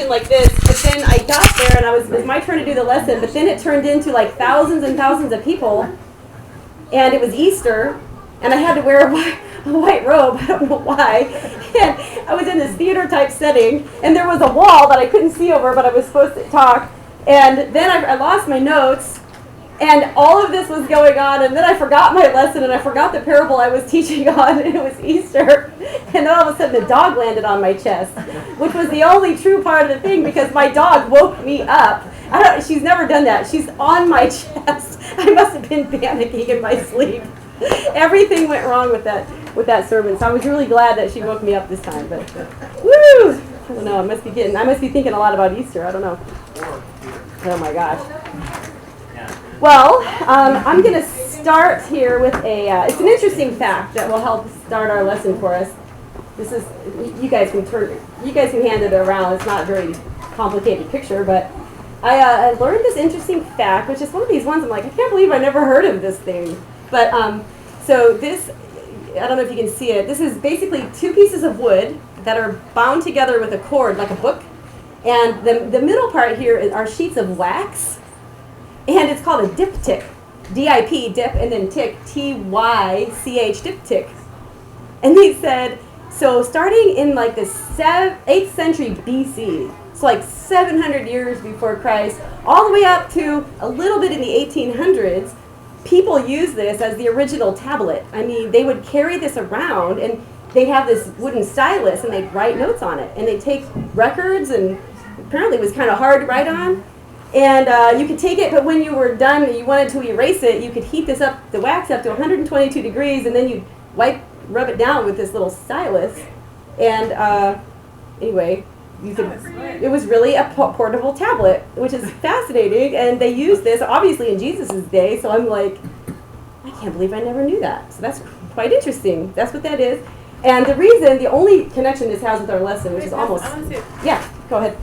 like this, but then I got there and it was my turn to do the lesson, but then it turned into like thousands and thousands of people, and it was Easter, and I had to wear a white robe. I don't know why. And I was in this theater type setting, and there was a wall that I couldn't see over, but I was supposed to talk, and then I lost my notes, and all of this was going on, and then I forgot my lesson, and I forgot the parable I was teaching on, and it was Easter, and then all of a sudden a dog landed on my chest, which was the only true part of the thing, because my dog woke me up. She's never done that. She's on my chest. I must have been panicking in my sleep. Everything went wrong with that sermon, so I was really glad that she woke me up this time. But woo! I don't know. I must be thinking a lot about Easter. I don't know. Oh my gosh. Well, I'm going to start here with it's an interesting fact that will help start our lesson for us. This is, you guys can hand it around. It's not a very complicated picture, but I learned this interesting fact, which is one of these ones I'm like, I can't believe I never heard of this thing. But, so this, I don't know if you can see it, this is basically two pieces of wood that are bound together with a cord, like a book, and the middle part here are sheets of wax. And it's called a diptych, D-I-P, dip, and then tick, T-Y-C-H, diptych. And they said, so starting in like the 8th century BC, so like 700 years before Christ, all the way up to a little bit in the 1800s, people used this as the original tablet. I mean, they would carry this around, and they'd have this wooden stylus, and they'd write notes on it. And they'd take records, and apparently it was kind of hard to write on. And you could take it, but when you were done and you wanted to erase it, you could heat the wax up to 122 degrees, and then you'd rub it down with this little stylus. And anyway, it was really a portable tablet, which is fascinating. And they used this, obviously, in Jesus' day, so I'm like, I can't believe I never knew that. So that's quite interesting. That's what that is. And the only connection this has with our lesson, which is almost... Yeah, go ahead.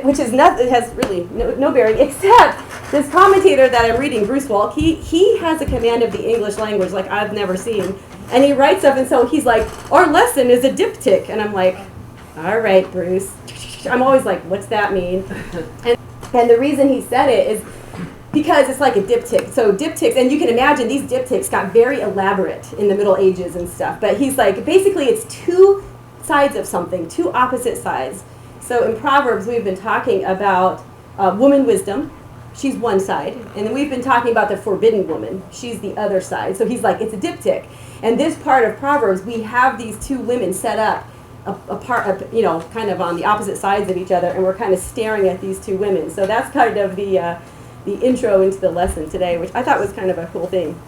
Which is nothing, it has really no bearing, except this commentator that I'm reading, Bruce Walk, he has a command of the English language like I've never seen. And he writes stuff, and so he's like, our lesson is a diptych. And I'm like, all right, Bruce. I'm always like, what's that mean? And the reason he said it is because it's like a diptych. So diptychs, and you can imagine these diptychs got very elaborate in the Middle Ages and stuff. But he's like, basically it's two sides of something, two opposite sides. So in Proverbs, we've been talking about woman wisdom. She's one side. And then we've been talking about the forbidden woman. She's the other side. So he's like, it's a diptych. And this part of Proverbs, we have these two women set up apart, kind of on the opposite sides of each other. And we're kind of staring at these two women. So that's kind of the intro into the lesson today, which I thought was kind of a cool thing.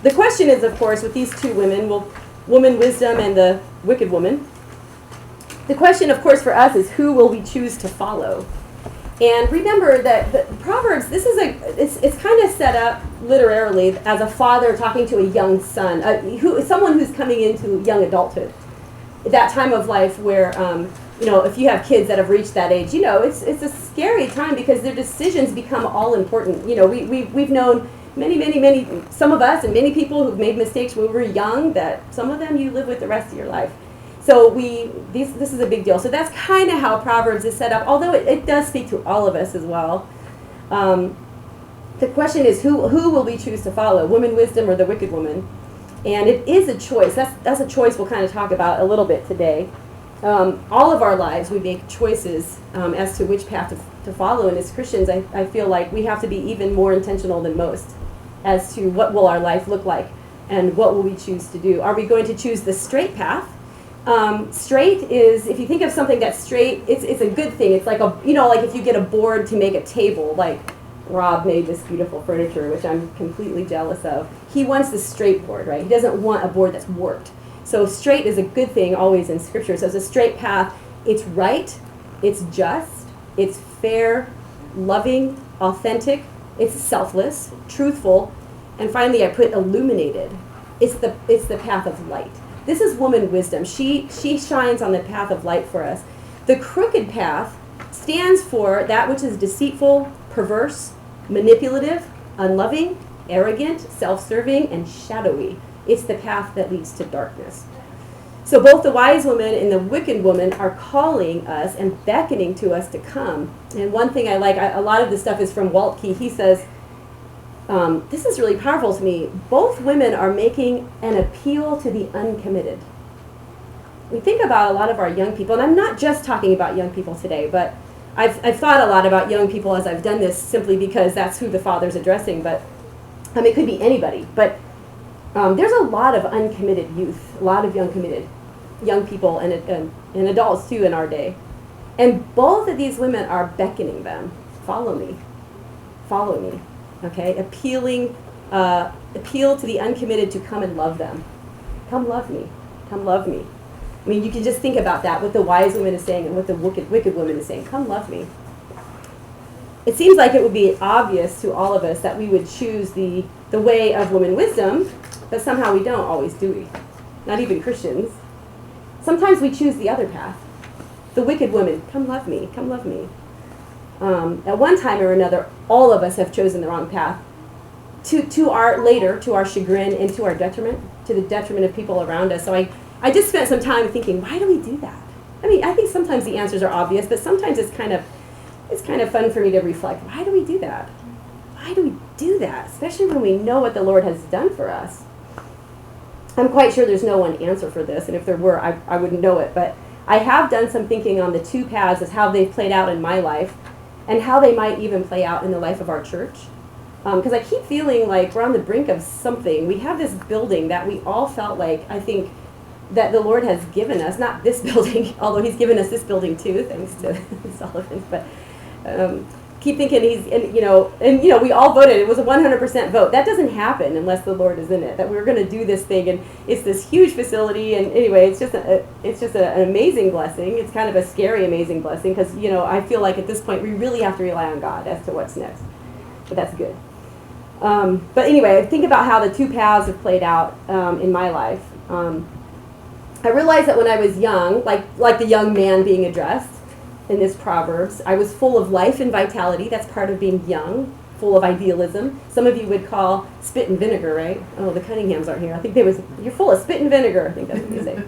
The question is, of course, with these two women, woman wisdom and the wicked woman, the question, of course, for us is who will we choose to follow? And remember that the Proverbs, it's kind of set up literally as a father talking to a young son, someone who's coming into young adulthood. That time of life where, if you have kids that have reached that age, it's a scary time because their decisions become all important. We've known many, some of us and many people who've made mistakes when we were young that some of them you live with the rest of your life. So this is a big deal. So that's kind of how Proverbs is set up, although it does speak to all of us as well. The question is, who will we choose to follow, woman wisdom or the wicked woman? And it is a choice. That's a choice we'll kind of talk about a little bit today. All of our lives we make choices as to which path to follow. And as Christians, I feel like we have to be even more intentional than most as to what will our life look like and what will we choose to do. Are we going to choose the straight path? Straight is, if you think of something that's straight, it's a good thing. It's like like if you get a board to make a table, like Rob made this beautiful furniture, which I'm completely jealous of. He wants the straight board, right? He doesn't want a board that's warped. So straight is a good thing always in Scripture. So it's a straight path. It's right, it's just, it's fair, loving, authentic, it's selfless, truthful, and finally I put illuminated. It's the path of light. This is woman wisdom. She shines on the path of light for us. The crooked path stands for that which is deceitful, perverse, manipulative, unloving, arrogant, self-serving, and shadowy. It's the path that leads to darkness. So both the wise woman and the wicked woman are calling us and beckoning to us to come. And one thing I like, a lot of this stuff is from Walt Key. He says, this is really powerful to me. Both women are making an appeal to the uncommitted. We think about a lot of our young people, and I'm not just talking about young people today, but I've thought a lot about young people as I've done this simply because that's who the Father's addressing, but it could be anybody. But there's a lot of uncommitted youth, a lot of young people and adults too in our day. And both of these women are beckoning them, follow me, okay? Appeal to the uncommitted to come and love them. Come love me, come love me. I mean, you can just think about that, what the wise woman is saying and what the wicked woman is saying. Come love me. It seems like it would be obvious to all of us that we would choose the way of woman wisdom, but somehow we don't always, do we? Not even Christians. Sometimes we choose the other path. The wicked woman, come love me, come love me. At one time or another, all of us have chosen the wrong path. To our chagrin and to our detriment, to the detriment of people around us. So I just spent some time thinking, why do we do that? I mean, I think sometimes the answers are obvious, but sometimes it's kind of fun for me to reflect. Why do we do that? Why do we do that? Especially when we know what the Lord has done for us. I'm quite sure there's no one answer for this, and if there were, I wouldn't know it. But I have done some thinking on the two paths as how they've played out in my life, and how they might even play out in the life of our church. Because I keep feeling like we're on the brink of something. We have this building that we all felt like, I think, that the Lord has given us, not this building, although he's given us this building too, thanks to Sullivan's, but keep thinking we all voted. It was a 100% vote. That doesn't happen unless the Lord is in it, that we're going to do this thing, and it's this huge facility, and anyway, it's just an amazing blessing. It's kind of a scary, amazing blessing, because, I feel like at this point we really have to rely on God as to what's next, but that's good. But anyway, think about how the two paths have played out in my life. I realized that when I was young, like the young man being addressed in this Proverbs, I was full of life and vitality. That's part of being young, full of idealism. Some of you would call spit and vinegar, right? Oh, the Cunninghams aren't here. I think you're full of spit and vinegar. I think that's what they say.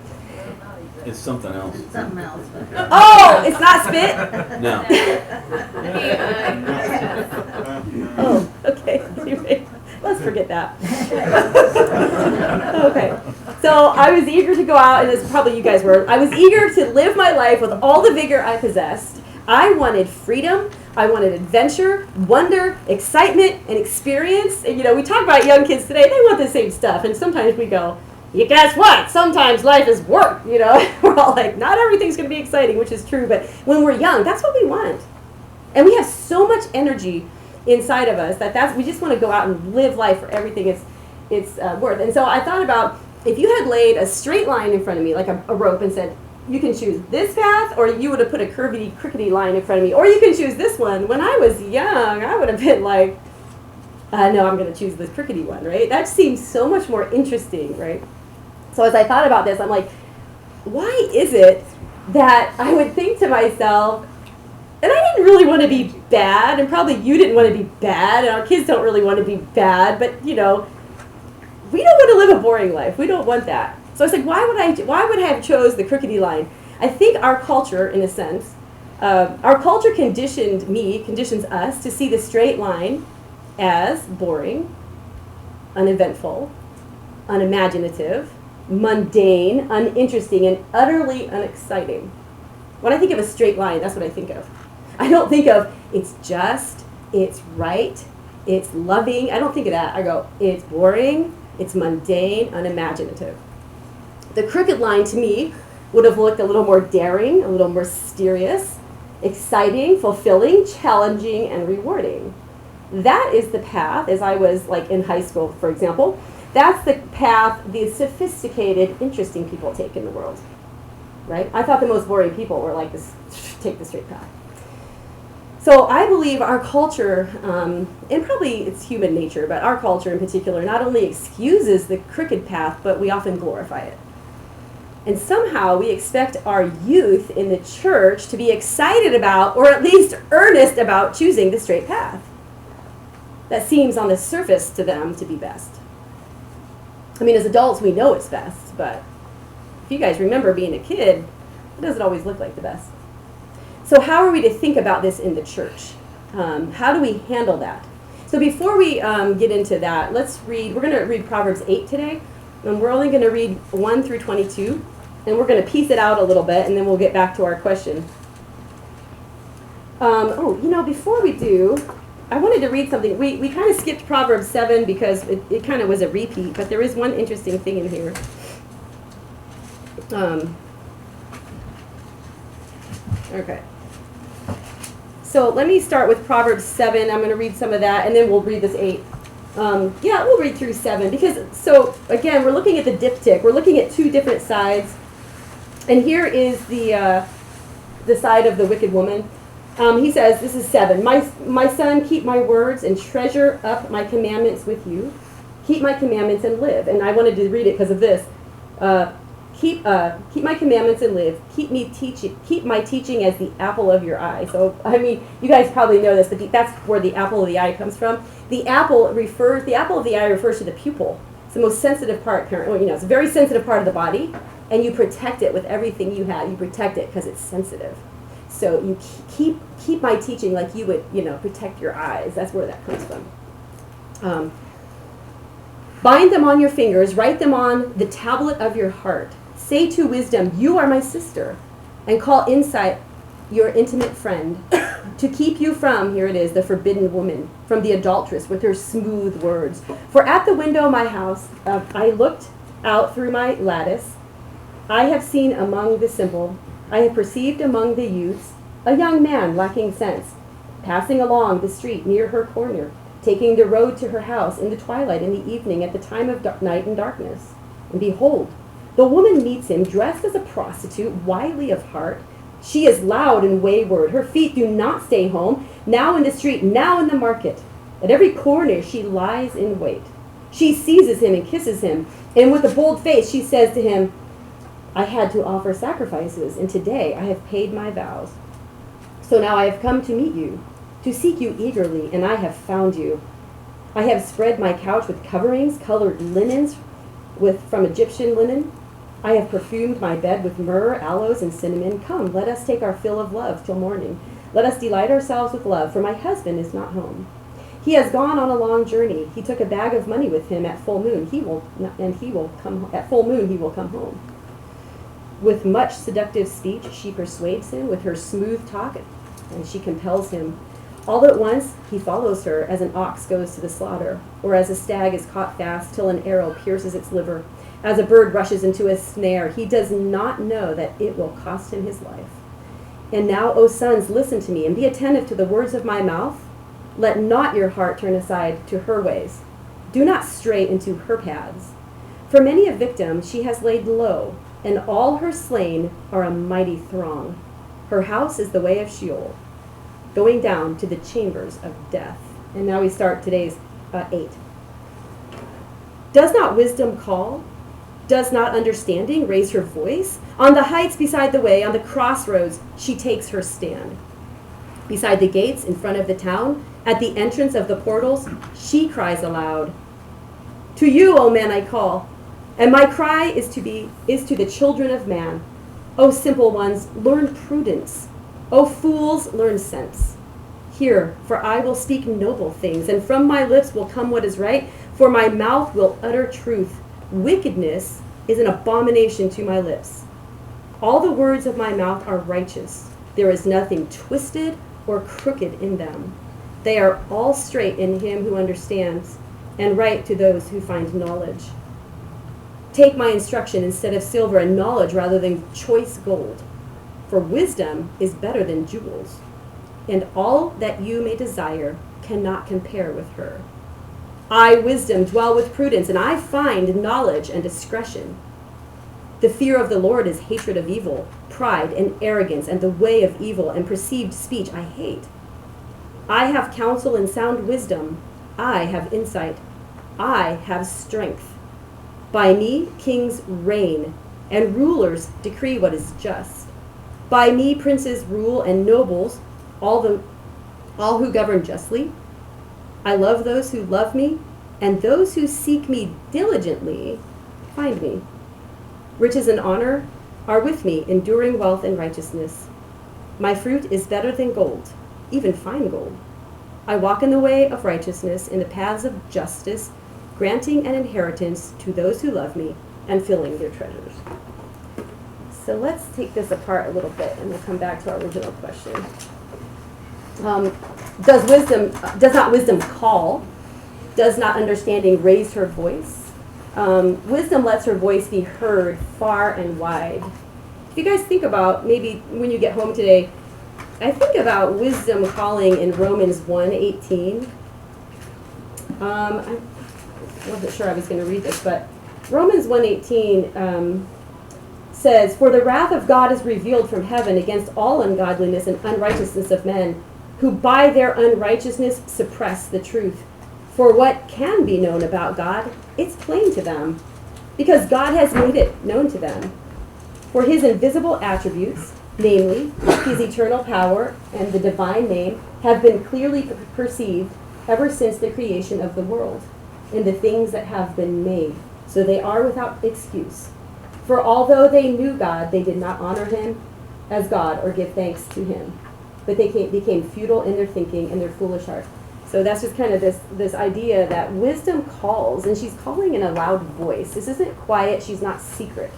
It's something else. It's something else. Oh, it's not spit? No. Oh, okay. Anyway, let's forget that. Okay. So I was eager to go out, and as probably you guys were, I was eager to live my life with all the vigor I possessed. I wanted freedom. I wanted adventure, wonder, excitement, and experience. And, we talk about young kids today. They want the same stuff. And sometimes we go, you guess what? Sometimes life is work, We're all like, not everything's going to be exciting, which is true. But when we're young, that's what we want. And we have so much energy inside of us that we just want to go out and live life for everything it's worth. And so I thought about, if you had laid a straight line in front of me, like a rope, and said, you can choose this path, or you would have put a curvy, crickety line in front of me, or you can choose this one. When I was young, I would have been like, no, I'm going to choose this crickety one, right? That seems so much more interesting, right? So as I thought about this, I'm like, why is it that I would think to myself, and I didn't really want to be bad, and probably you didn't want to be bad, and our kids don't really want to be bad, but, we don't want to live a boring life. We don't want that. So I was like, why would I have chose the crickety line? I think our culture, in a sense, our culture conditions us to see the straight line as boring, uneventful, unimaginative, mundane, uninteresting, and utterly unexciting. When I think of a straight line, that's what I think of. I don't think of it's just, it's right, it's loving. I don't think of that. I go, it's boring, it's mundane, unimaginative. The crooked line to me would have looked a little more daring, a little more mysterious, exciting, fulfilling, challenging, and rewarding. That is the path, as I was like in high school, for example, that's the path the sophisticated, interesting people take in the world, right? I thought the most boring people were like this, take the straight path. So I believe our culture, and probably it's human nature, but our culture in particular not only excuses the crooked path, but we often glorify it. And somehow we expect our youth in the church to be excited about, or at least earnest about, choosing the straight path. That seems on the surface to them to be best. I mean, as adults, we know it's best, but if you guys remember being a kid, it doesn't always look like the best. So how are we to think about this in the church? How do we handle that? So before we get into that, we're going to read Proverbs 8 today, and we're only going to read 1 through 22, and we're going to piece it out a little bit, and then we'll get back to our question. Before we do, I wanted to read something. We kind of skipped Proverbs 7 because it kind of was a repeat, but there is one interesting thing in here. Okay. So let me start with Proverbs 7. I'm going to read some of that, and then we'll read this 8. We'll read through 7 because, so again, we're looking at the diptych. We're looking at two different sides, and here is the side of the wicked woman. He says, this is 7. My son, keep my words and treasure up my commandments with you. Keep my commandments and live. And I wanted to read it because of this. Keep my commandments and live. Keep my teaching as the apple of your eye. So, I mean, you guys probably know this, but that's where the apple of the eye comes from. The apple of the eye refers to the pupil. It's the most sensitive part, it's a very sensitive part of the body, and you protect it with everything you have. You protect it because it's sensitive. So you keep my teaching like you would, protect your eyes. That's where that comes from. Bind them on your fingers, write them on the tablet of your heart. Say to wisdom, you are my sister, and call insight your intimate friend, to keep you from, here it is, the forbidden woman, from the adulteress with her smooth words. For at the window of my house, I looked out through my lattice. I have seen among the simple, I have perceived among the youths a young man lacking sense, passing along the street near her corner, taking the road to her house in the twilight, in the evening, at the time of night and darkness. And behold, the woman meets him dressed as a prostitute, wily of heart. She is loud and wayward. Her feet do not stay home, now in the street, now in the market. At every corner she lies in wait. She seizes him and kisses him, and with a bold face she says to him, I had to offer sacrifices, and today I have paid my vows. So now I have come to meet you, to seek you eagerly, and I have found you. I have spread my couch with coverings, colored linens from Egyptian linen. I have perfumed my bed with myrrh, aloes, and cinnamon. Come, let us take our fill of love till morning. Let us delight ourselves with love, for my husband is not home. He has gone on a long journey. He took a bag of money with him at full moon. At full moon he will come home. With much seductive speech, she persuades him with her smooth talk, and she compels him. All at once, he follows her as an ox goes to the slaughter, or as a stag is caught fast till an arrow pierces its liver, as a bird rushes into a snare. He does not know that it will cost him his life. And now, O sons, listen to me, and be attentive to the words of my mouth. Let not your heart turn aside to her ways. Do not stray into her paths. For many a victim she has laid low, and all her slain are a mighty throng. Her house is the way of Sheol, going down to the chambers of death. And now we start today's 8. Does not wisdom call? Does not understanding raise her voice? On the heights beside the way, on the crossroads, she takes her stand. Beside the gates in front of the town, at the entrance of the portals, she cries aloud. To you, O men, I call, and my cry is to the children of man. O simple ones, learn prudence. O fools, learn sense. Hear, for I will speak noble things, and from my lips will come what is right, for my mouth will utter truth. Wickedness is an abomination to my lips. All the words of my mouth are righteous. There is nothing twisted or crooked in them. They are all straight in him who understands, and right to those who find knowledge. Take my instruction instead of silver, and knowledge rather than choice gold. For wisdom is better than jewels, and all that you may desire cannot compare with her. I, wisdom, dwell with prudence, and I find knowledge and discretion. The fear of the Lord is hatred of evil, pride and arrogance, and the way of evil and perceived speech I hate. I have counsel and sound wisdom. I have insight. I have strength. By me kings reign, and rulers decree what is just. By me princes rule, and nobles, all who govern justly. I love those who love me, and those who seek me diligently find me. Riches and honor are with me, enduring wealth and righteousness. My fruit is better than gold, even fine gold. I walk in the way of righteousness, in the paths of justice, granting an inheritance to those who love me and filling their treasures. So let's take this apart a little bit, and we'll come back to our original question. Does not wisdom call? Does not understanding raise her voice? Wisdom lets her voice be heard far and wide. If you guys think about, maybe when you get home today, I think about wisdom calling in Romans 1:18. I wasn't sure I was going to read this, but Romans 1:18 says, "For the wrath of God is revealed from heaven against all ungodliness and unrighteousness of men, who by their unrighteousness suppress the truth. For what can be known about God, it's plain to them, because God has made it known to them. For his invisible attributes, namely, his eternal power and the divine name, have been clearly perceived ever since the creation of the world, in the things that have been made, so they are without excuse. For although they knew God, they did not honor him as God or give thanks to him, but they became futile in their thinking and their foolish heart." So that's just kind of this idea that wisdom calls, and she's calling in a loud voice. This isn't quiet, she's not secret.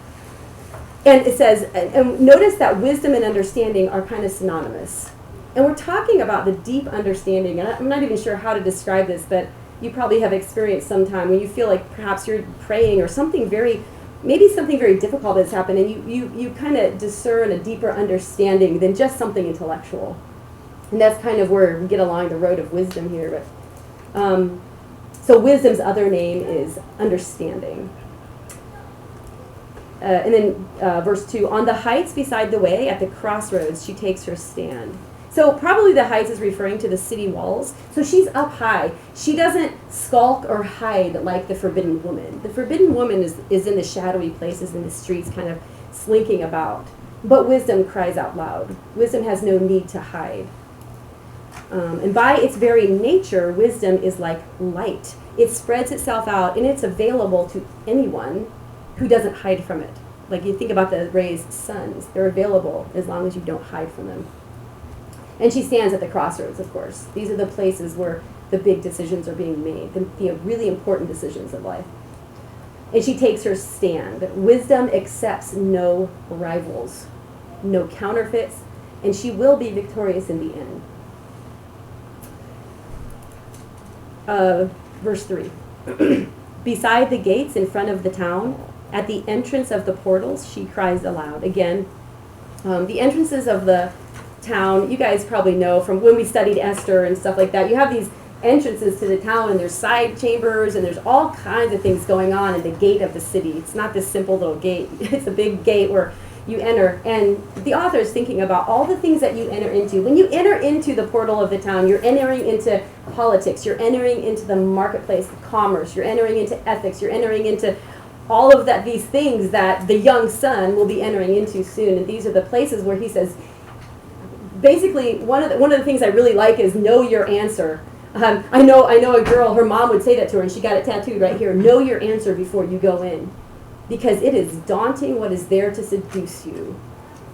And it says, and notice that wisdom and understanding are kind of synonymous. And we're talking about the deep understanding, and I'm not even sure how to describe this, but you probably have experienced sometime when you feel like perhaps you're praying or maybe something very difficult has happened, and you kind of discern a deeper understanding than just something intellectual. And that's kind of where we get along the road of wisdom here. But so wisdom's other name is understanding. And then verse 2, "On the heights beside the way, at the crossroads, she takes her stand." So probably the heights is referring to the city walls. So she's up high. She doesn't skulk or hide like the forbidden woman. The forbidden woman is in the shadowy places in the streets, kind of slinking about. But wisdom cries out loud. Wisdom has no need to hide. And by its very nature, wisdom is like light. It spreads itself out, and it's available to anyone who doesn't hide from it. Like you think about the raised suns. They're available as long as you don't hide from them. And she stands at the crossroads, of course. These are the places where the big decisions are being made, the really important decisions of life. And she takes her stand. Wisdom accepts no rivals, no counterfeits, and she will be victorious in the end. Verse 3. "Beside the gates in front of the town, at the entrance of the portals, she cries aloud." Again, the entrances of the town, you guys probably know from when we studied Esther and stuff like that. You have these entrances to the town, and there's side chambers, and there's all kinds of things going on in the gate of the city. It's not this simple little gate. It's a big gate where you enter. And the author is thinking about all the things that you enter into. When you enter into the portal of the town, you're entering into politics. You're entering into the marketplace, commerce. You're entering into ethics. You're entering into all of these things that the young son will be entering into soon. And these are the places where he says, basically, one of the things I really like is know your answer. I know a girl, her mom would say that to her, and she got it tattooed right here. Know your answer before you go in, because it is daunting what is there to seduce you.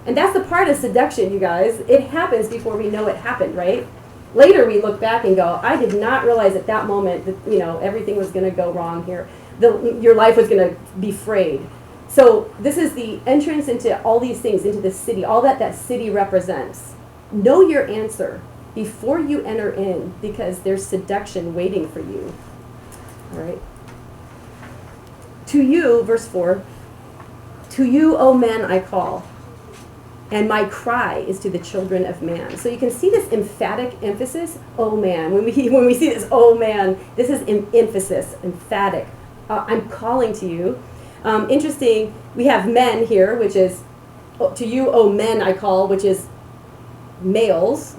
And that's the part of seduction, you guys. It happens before we know it happened, right? Later we look back and go, I did not realize at that moment that everything was going to go wrong here. Your life was going to be frayed. So this is the entrance into all these things, into the city, all that city represents. Know your answer before you enter in, because there's seduction waiting for you. All right. To you, verse 4, "To you, O men, I call, and my cry is to the children of man." So you can see this emphatic emphasis, "Oh man." When we see this, "Oh man," this is emphasis, emphatic. I'm calling to you. Interesting, we have men here, which is, "To you, O men, I call," which is males,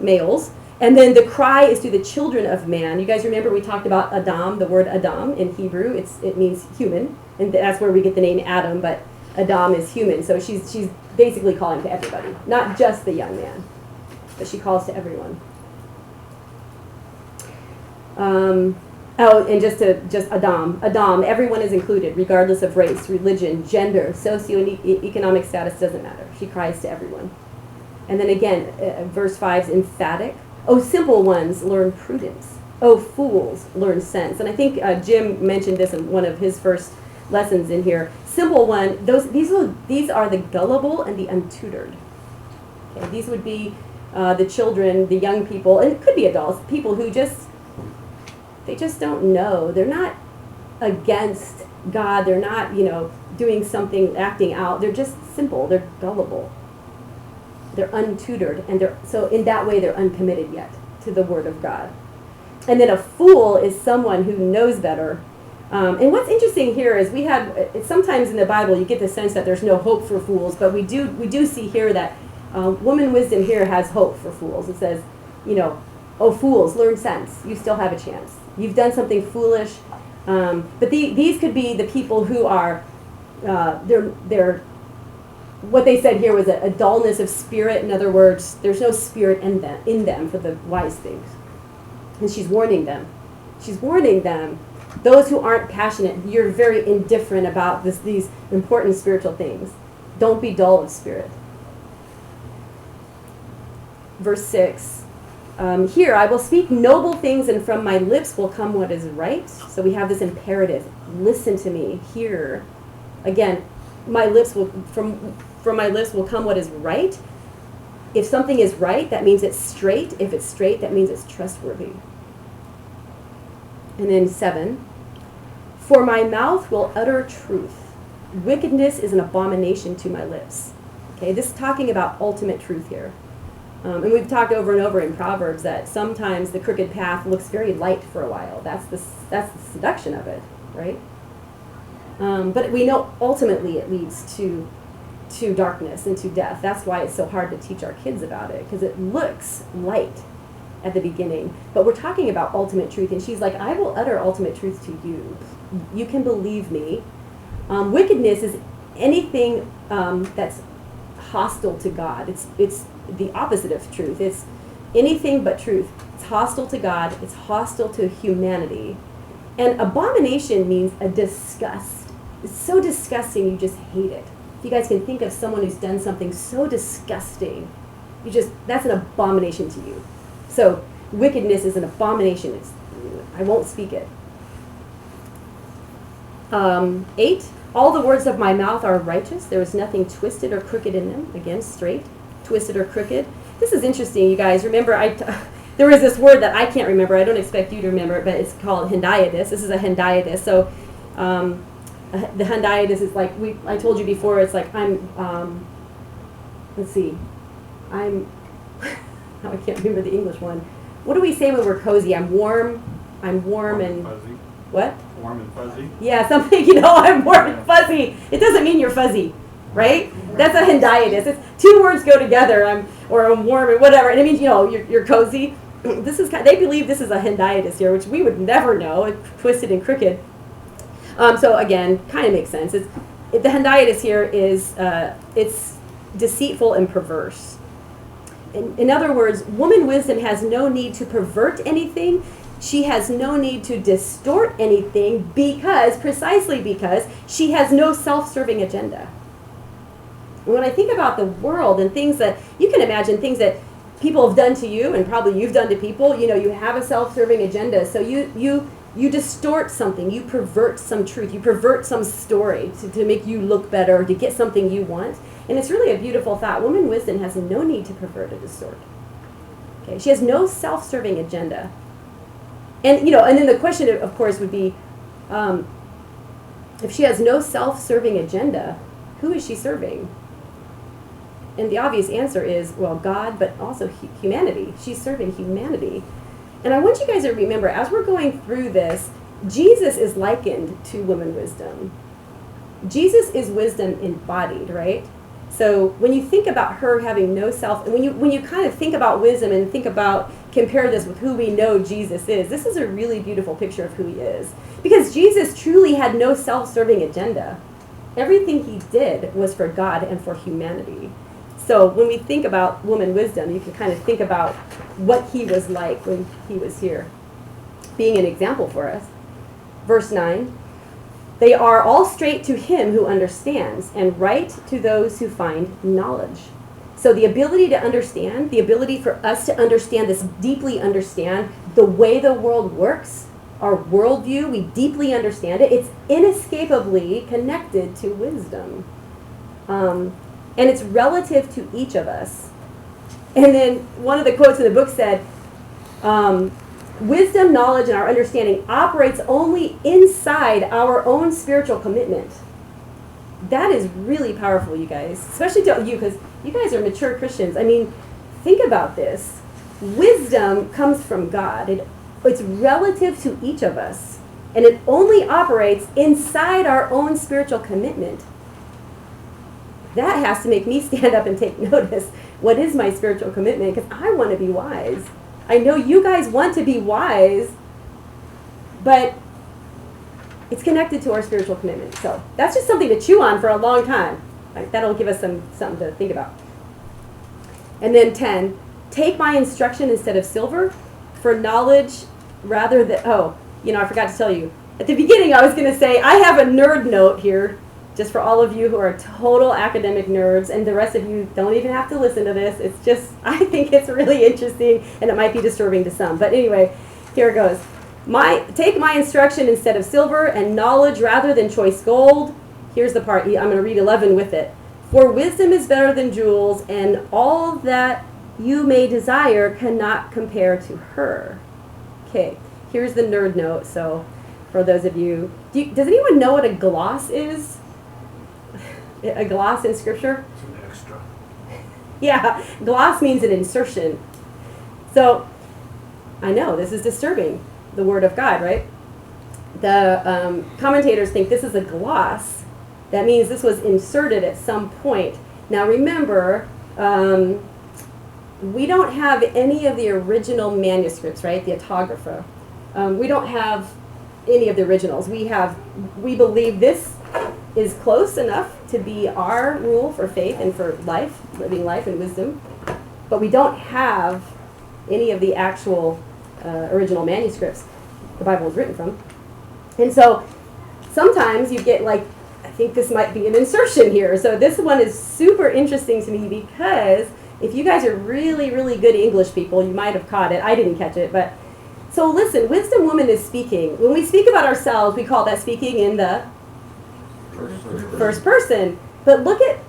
and then the cry is to the children of man. You guys remember we talked about Adam, the word Adam in Hebrew, it means human, and that's where we get the name Adam, but Adam is human. So she's basically calling to everybody, not just the young man, but she calls to everyone. Oh, and just Adam, everyone is included, regardless of race, religion, gender, socioeconomic status, doesn't matter. She cries to everyone. And then again, verse 5 is emphatic. Oh, simple ones, learn prudence. Oh, fools, learn sense. And I think Jim mentioned this in one of his first lessons in here. Simple one, these are the gullible and the untutored. Okay, these would be the children, the young people, and it could be adults, people who they just don't know. They're not against God. They're not, doing something, acting out. They're just simple. They're gullible. They're untutored, and so in that way they're uncommitted yet to the Word of God. And then a fool is someone who knows better. And what's interesting here is sometimes in the Bible you get the sense that there's no hope for fools, but we do see here that woman wisdom here has hope for fools. It says, oh, fools, learn sense. You still have a chance. You've done something foolish. But these could be the people who are, they're what they said here was a dullness of spirit. In other words, there's no spirit in them for the wise things. And she's warning them. She's warning them. Those who aren't passionate, you're very indifferent about these important spiritual things. Don't be dull of spirit. Verse 6. Here, I will speak noble things, and from my lips will come what is right. So we have this imperative. Listen to me. Hear. Again, from my lips will come what is right. If something is right, that means it's straight. If it's straight, that means it's trustworthy. And then 7. For my mouth will utter truth. Wickedness is an abomination to my lips. Okay, this is talking about ultimate truth here. And we've talked over and over in Proverbs that sometimes the crooked path looks very light for a while. That's the seduction of it, right? But we know ultimately it leads to darkness and to death. That's why it's so hard to teach our kids about it, because it looks light at the beginning. But we're talking about ultimate truth, and she's like, I will utter ultimate truth to you. You can believe me. Wickedness is anything that's hostile to God. It's the opposite of truth. It's anything but truth. It's hostile to God. It's hostile to humanity. And abomination means a disgust. It's so disgusting you just hate it. If you guys can think of someone who's done something so disgusting, that's an abomination to you. So wickedness is an abomination. I won't speak it. 8, all the words of my mouth are righteous. There is nothing twisted or crooked in them. Again, straight, twisted or crooked. This is interesting, you guys. Remember, there was this word that I can't remember. I don't expect you to remember it, but it's called hendiadys. This is a hendiadys. So the hendiadys is like, I told you before, it's like I can't remember the English one. What do we say when we're cozy? I'm warm and fuzzy. What? Warm and fuzzy. Yeah, something, I'm warm and fuzzy. It doesn't mean you're fuzzy, right? That's a hendiadys. It's 2 words go together. I'm warm or whatever, and it means you're cozy. They believe this is a hendiadys here, which we would never know. It's twisted and crooked. So again, kind of makes sense. The hendiadys here is it's deceitful and perverse. In other words, woman wisdom has no need to pervert anything. She has no need to distort anything precisely because she has no self-serving agenda. When I think about the world and things that, you can imagine things that people have done to you and probably you've done to people, you have a self-serving agenda. So you distort something, you pervert some truth, you pervert some story to make you look better, to get something you want. And it's really a beautiful thought. Woman wisdom has no need to pervert or distort. Okay, she has no self-serving agenda. And and then the question, of course, would be, if she has no self-serving agenda, who is she serving? And the obvious answer is, well, God, but also humanity. She's serving humanity. And I want you guys to remember, as we're going through this, Jesus is likened to woman wisdom. Jesus is wisdom embodied, right? So when you think about her having no self, and when you kind of think about wisdom and compare this with who we know Jesus is, this is a really beautiful picture of who he is. Because Jesus truly had no self-serving agenda. Everything he did was for God and for humanity. So when we think about woman wisdom, you can kind of think about what he was like when he was here. being an example for us. Verse 9, they are all straight to him who understands, and right to those who find knowledge. So the ability to understand, the ability for us to understand this, deeply understand the way the world works, our worldview, we deeply understand it. It's inescapably connected to wisdom. And it's relative to each of us. And then one of the quotes in the book said, wisdom, knowledge, and our understanding operates only inside our own spiritual commitment. That is really powerful, you guys, especially to you, because you guys are mature Christians. I mean, think about this. Wisdom comes from God. It's relative to each of us, and it only operates inside our own spiritual commitment. That has to make me stand up and take notice. What is my spiritual commitment? Because I want to be wise. I know you guys want to be wise, but it's connected to our spiritual commitment. So that's just something to chew on for a long time. Like, that'll give us something to think about. And then 10, take my instruction instead of silver, for knowledge rather than, I forgot to tell you. At the beginning, I was going to say, I have a nerd note here, just for all of you who are total academic nerds, and the rest of you don't even have to listen to this. It's just, I think it's really interesting, and it might be disturbing to some. But anyway, here it goes. Take my instruction instead of silver, and knowledge rather than choice gold. Here's the part, I'm going to read 11 with it. For wisdom is better than jewels, and all that you may desire cannot compare to her. Okay, here's the nerd note. So for those of you, does anyone know what a gloss is? A gloss in Scripture? It's an extra. Yeah, gloss means an insertion. So I know, this is disturbing, the Word of God, right? The commentators think this is a gloss. That means this was inserted at some point. Now remember, we don't have any of the original manuscripts, right? The autographa. We don't have any of the originals. We believe this is close enough to be our rule for faith and for life, living life and wisdom. But we don't have any of the actual original manuscripts the Bible was written from. And so sometimes you get like, I think this might be an insertion here. So this one is super interesting to me because if you guys are really, really good English people, you might have caught it. I didn't catch it, but so listen, Wisdom Woman is speaking. When we speak about ourselves, we call that speaking in the first person. But look at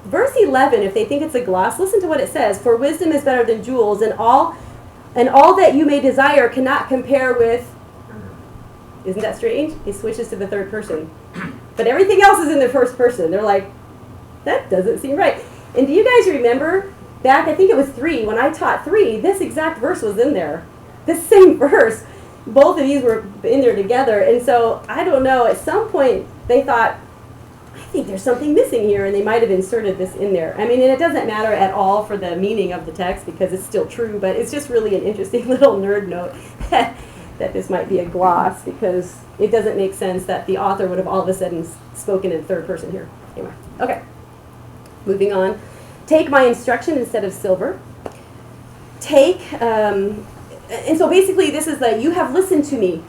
verse 11. If they think it's a gloss, listen to what it says. For wisdom is better than jewels, and all that you may desire cannot compare with. Isn't that strange? He switches to the third person. But everything else is in the first person. They're like, that doesn't seem right. And do you guys remember back, I think it was 3, when I taught 3, this exact verse was in there. This same verse. Both of these were in there together. And so, I don't know, at some point they thought, I think there's something missing here, and they might have inserted this in there. I mean, and it doesn't matter at all for the meaning of the text because it's still true, but it's just really an interesting little nerd note that this might be a gloss because it doesn't make sense that the author would have all of a sudden spoken in third person here. Anyway, okay. Moving on. Take my instruction instead of silver. And so basically this is you have listened to me,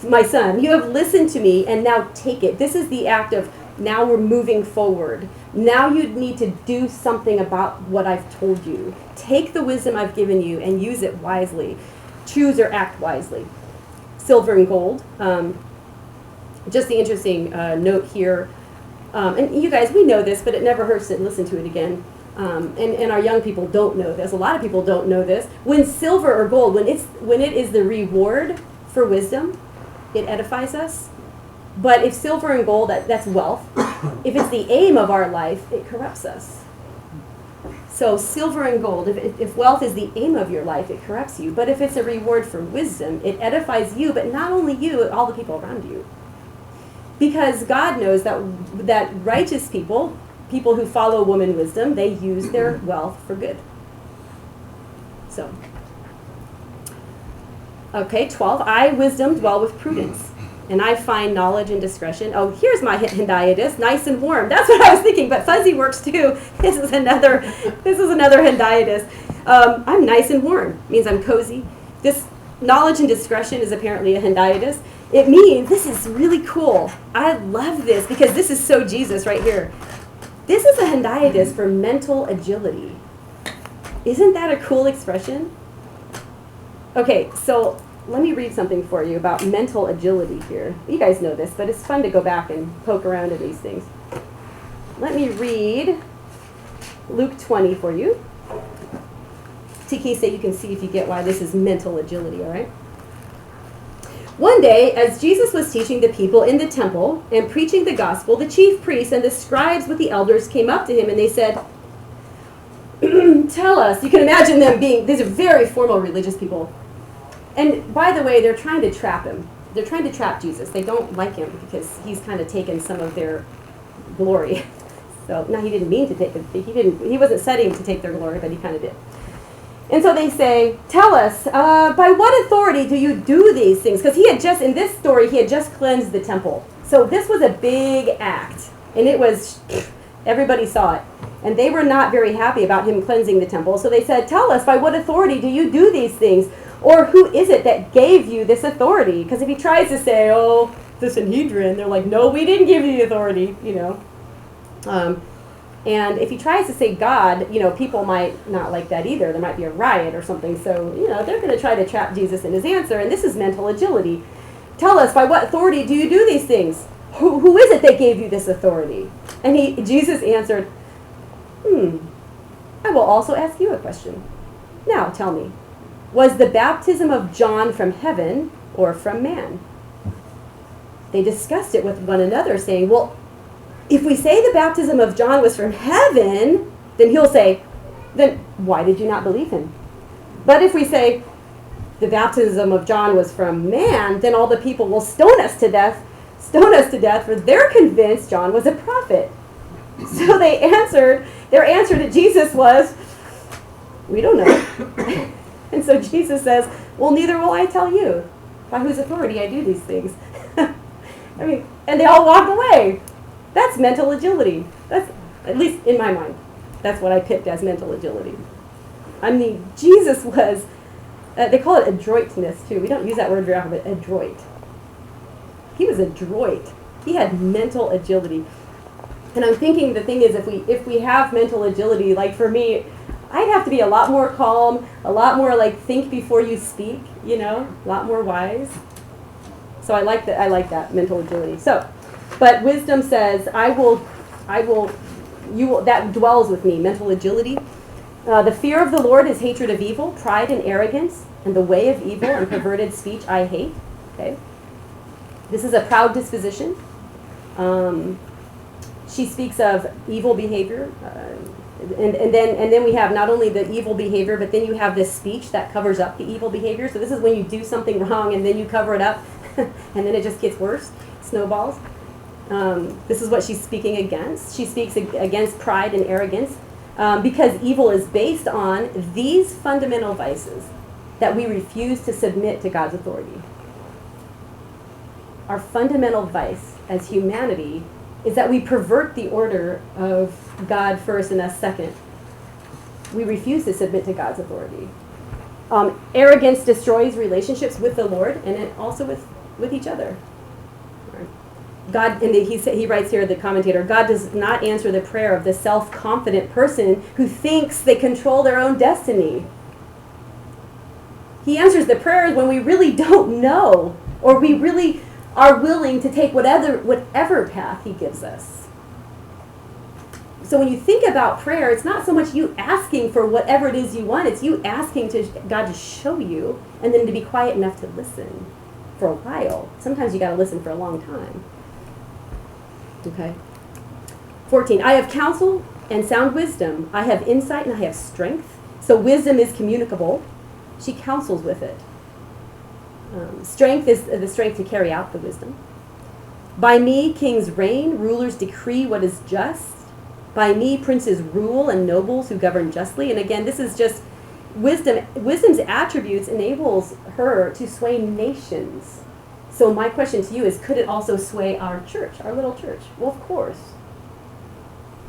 my son. You have listened to me, and now take it. This is the act of now we're moving forward. Now you need to do something about what I've told you. Take the wisdom I've given you and use it wisely. Choose or act wisely. Silver and gold. Just the interesting note here. And you guys, we know this, but it never hurts to listen to it again. And our young people don't know this. A lot of people don't know this. When silver or gold, when it is the reward for wisdom, it edifies us. But if silver and gold, that's wealth. If it's the aim of our life, it corrupts us. So silver and gold, if wealth is the aim of your life, it corrupts you. But if it's a reward for wisdom, it edifies you, but not only you, all the people around you. Because God knows that righteous people who follow woman wisdom, they use their wealth for good. So, okay, 12. I, wisdom, dwell with prudence, and I find knowledge and discretion. Oh, here's my hendiadys, nice and warm. That's what I was thinking, but fuzzy works too. This is another hendiadys. I'm nice and warm. Means I'm cozy. knowledge and discretion is apparently a hendiadys. It means, this is really cool. I love this because this is so Jesus right here. This is a hendiadys for mental agility. Isn't that a cool expression? Okay, so let me read something for you about mental agility here. You guys know this, but it's fun to go back and poke around in these things. Let me read Luke 20 for you. TK say you can see if you get why this is mental agility, all right? One day, as Jesus was teaching the people in the temple and preaching the gospel, the chief priests and the scribes with the elders came up to him and they said, tell us. You can imagine them being, these are very formal religious people. And by the way, they're trying to trap him. They're trying to trap Jesus. They don't like him because he's kind of taken some of their glory. So, no, he didn't mean to take it. He wasn't setting to take their glory, but he kind of did. And so they say, tell us, by what authority do you do these things? Because he had just, in this story, he had just cleansed the temple. So this was a big act. And it was, everybody saw it. And they were not very happy about him cleansing the temple. So they said, tell us, by what authority do you do these things? Or who is it that gave you this authority? Because if he tries to say, oh, the Sanhedrin, they're like, no, we didn't give you the authority, you know. And if he tries to say God, you know, people might not like that either. There might be a riot or something. So, you know, they're going to try to trap Jesus in his answer. And this is mental agility. Tell us, by what authority do you do these things? Who is it that gave you this authority? And Jesus answered, I will also ask you a question. Now, tell me, was the baptism of John from heaven or from man? They discussed it with one another, saying, well, if we say the baptism of John was from heaven, then he'll say, then why did you not believe him? But if we say the baptism of John was from man, then all the people will stone us to death, for they're convinced John was a prophet. So their answer to Jesus was, we don't know. And so Jesus says, well, neither will I tell you by whose authority I do these things. I mean, and they all walked away. That's mental agility. That's, at least in my mind, that's what I picked as mental agility. I mean, Jesus was, they call it adroitness too. We don't use that word very often, but adroit. He was adroit. He had mental agility. And I'm thinking the thing is, if we have mental agility, like for me, I'd have to be a lot more calm, a lot more like think before you speak, you know, a lot more wise. So I like that mental agility. So, but wisdom says, that dwells with me, mental agility. The fear of the Lord is hatred of evil, pride and arrogance, and the way of evil and perverted speech I hate. Okay. This is a proud disposition. She speaks of evil behavior, and then we have not only the evil behavior, but then you have this speech that covers up the evil behavior. So this is when you do something wrong and then you cover it up, and then it just gets worse, snowballs. This is what she's speaking against. She speaks against pride and arrogance because evil is based on these fundamental vices that we refuse to submit to God's authority. Our fundamental vice as humanity is that we pervert the order of God first and us second. We refuse to submit to God's authority. Arrogance destroys relationships with the Lord and also with each other. God, and he writes here, the commentator, God does not answer the prayer of the self-confident person who thinks they control their own destiny. He answers the prayers when we really don't know, or we really are willing to take whatever path he gives us. So when you think about prayer, it's not so much you asking for whatever it is you want, it's you asking God to show you, and then to be quiet enough to listen for a while. Sometimes you got to listen for a long time. Okay. 14, I have counsel and sound wisdom. I have insight and I have strength. So wisdom is communicable. She counsels with it. Strength is the strength to carry out the wisdom. By me, kings reign, rulers decree what is just. By me, princes rule and nobles who govern justly. And again, this is just wisdom. Wisdom's attributes enables her to sway nations. So my question to you is, could it also sway our church, our little church? Well, of course.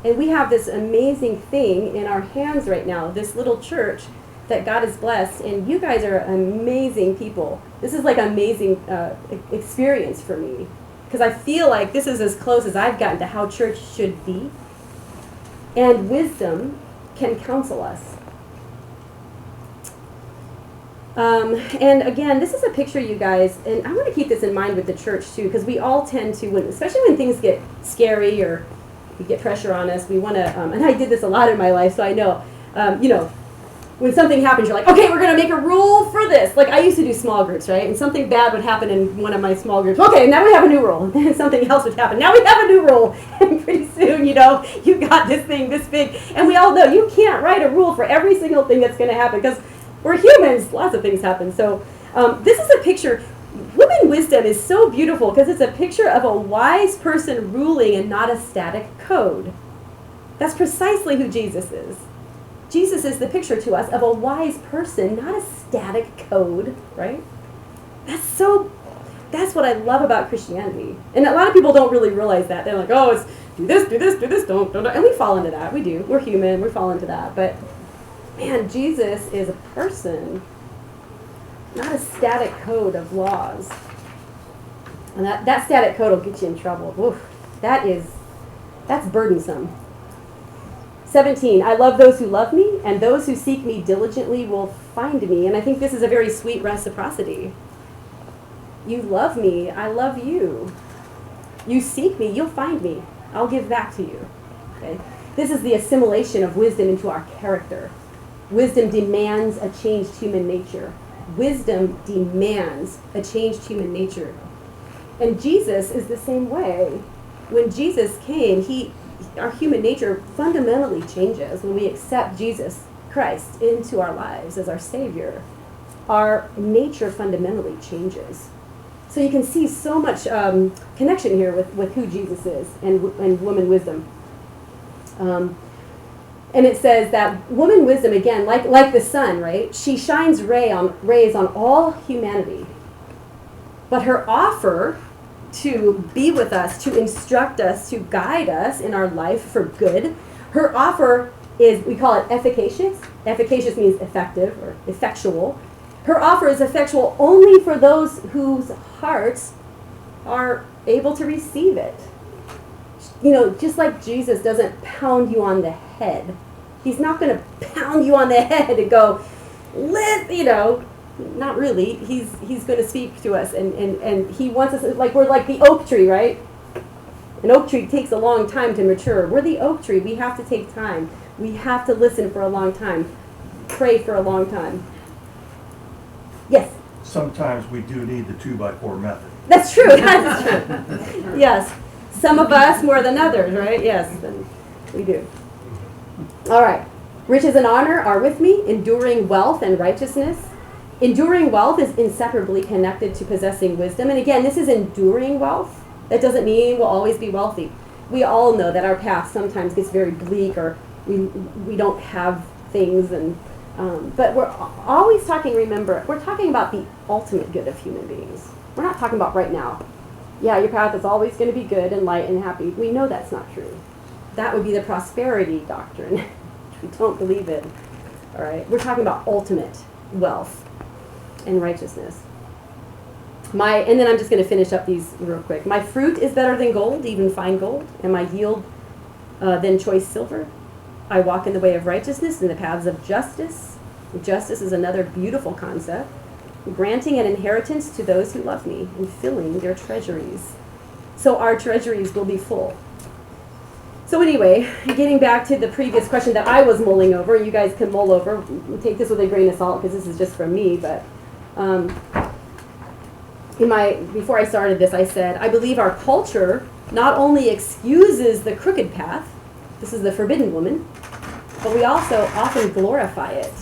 And we have this amazing thing in our hands right now, this little church that God has blessed, and you guys are amazing people. This is like an amazing experience for me, because I feel like this is as close as I've gotten to how church should be, and wisdom can counsel us. And again, this is a picture, you guys, and I want to keep this in mind with the church too, because we all tend to, especially when things get scary or we get pressure on us, we want to, and I did this a lot in my life, so I know, when something happens, you're like, okay, we're going to make a rule for this. Like, I used to do small groups, right? And something bad would happen in one of my small groups. Okay, now we have a new rule. And then something else would happen. Now we have a new rule. And pretty soon, you got this thing this big. And we all know you can't write a rule for every single thing that's going to happen, because we're humans. Lots of things happen. So this is a picture. Woman wisdom is so beautiful because it's a picture of a wise person ruling and not a static code. That's precisely who Jesus is. Jesus is the picture to us of a wise person, not a static code, right? That's what I love about Christianity. And a lot of people don't really realize that. They're like, oh, it's do this, don't. And we fall into that. We do. We're human. We fall into that. But, man, Jesus is a person, not a static code of laws. And that static code will get you in trouble. Oof, that's burdensome. 17, I love those who love me, and those who seek me diligently will find me. And I think this is a very sweet reciprocity. You love me, I love you. You seek me, you'll find me. I'll give back to you. Okay? This is the assimilation of wisdom into our character. Wisdom demands a changed human nature. Wisdom demands a changed human nature. And Jesus is the same way. When Jesus came, our human nature fundamentally changes when we accept Jesus Christ into our lives as our Savior. Our nature fundamentally changes. So you can see so much connection here with who Jesus is and woman wisdom. And it says that woman wisdom, again, like the sun, right? She shines rays on all humanity. But her offer to be with us, to instruct us, to guide us in our life for good. Her offer is, we call it efficacious. Efficacious means effective or effectual. Her offer is effectual only for those whose hearts are able to receive it. Just like Jesus doesn't pound you on the head. He's not going to pound you on the head and go, not really. He's going to speak to us, and he wants us, like we're like the oak tree, right? An oak tree takes a long time to mature. We're the oak tree. We have to take time. We have to listen for a long time. Pray for a long time. Yes? Sometimes we do need the 2x4 method. That's true. That's true. Yes. Some of us more than others, right? Yes, we do. All right. Riches and honor are with me, enduring wealth and righteousness. Enduring wealth is inseparably connected to possessing wisdom. And again, this is enduring wealth. That doesn't mean we'll always be wealthy. We all know that our path sometimes gets very bleak, or we don't have things. But we're always talking, remember, we're talking about the ultimate good of human beings. We're not talking about right now. Yeah, your path is always going to be good and light and happy. We know that's not true. That would be the prosperity doctrine. We don't believe it. All right? We're talking about ultimate wealth and righteousness. And then I'm just going to finish up these real quick. My fruit is better than gold, even fine gold, and my yield than choice silver. I walk in the way of righteousness, in the paths of justice. Justice is another beautiful concept. Granting an inheritance to those who love me and filling their treasuries. So our treasuries will be full. So anyway, getting back to the previous question that I was mulling over, you guys can mull over. Take this with a grain of salt because this is just from me, but before I started this, I said, I believe our culture not only excuses the crooked path, this is the forbidden woman, but we also often glorify it.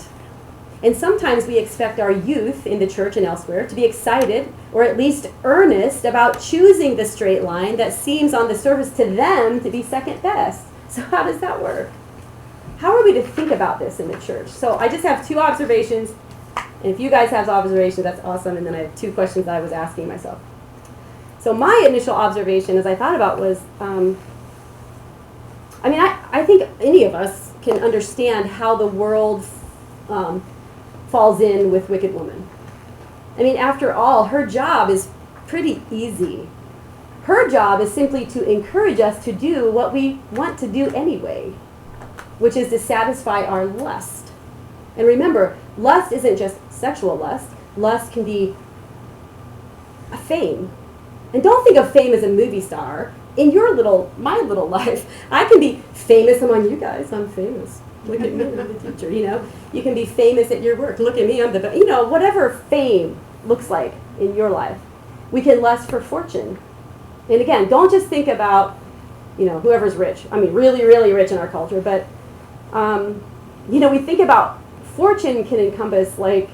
And sometimes we expect our youth in the church and elsewhere to be excited, or at least earnest, about choosing the straight line that seems on the surface to them to be second best. So how does that work? How are we to think about this in the church? So I just have two observations. And if you guys have observations, that's awesome. And then I have two questions that I was asking myself. So my initial observation, as I thought about, was, I think any of us can understand how the world falls in with wicked woman. I mean, after all, her job is pretty easy. Her job is simply to encourage us to do what we want to do anyway, which is to satisfy our lust. And remember, lust isn't just sexual lust. Lust can be a fame. And don't think of fame as a movie star. In my little life, I can be famous among you guys. I'm famous. Look at me, I'm the teacher, You can be famous at your work. Look at me, I'm the best. Whatever fame looks like in your life. We can lust for fortune. And again, don't just think about, whoever's rich. I mean, really, really rich in our culture. But, we think about fortune can encompass, like,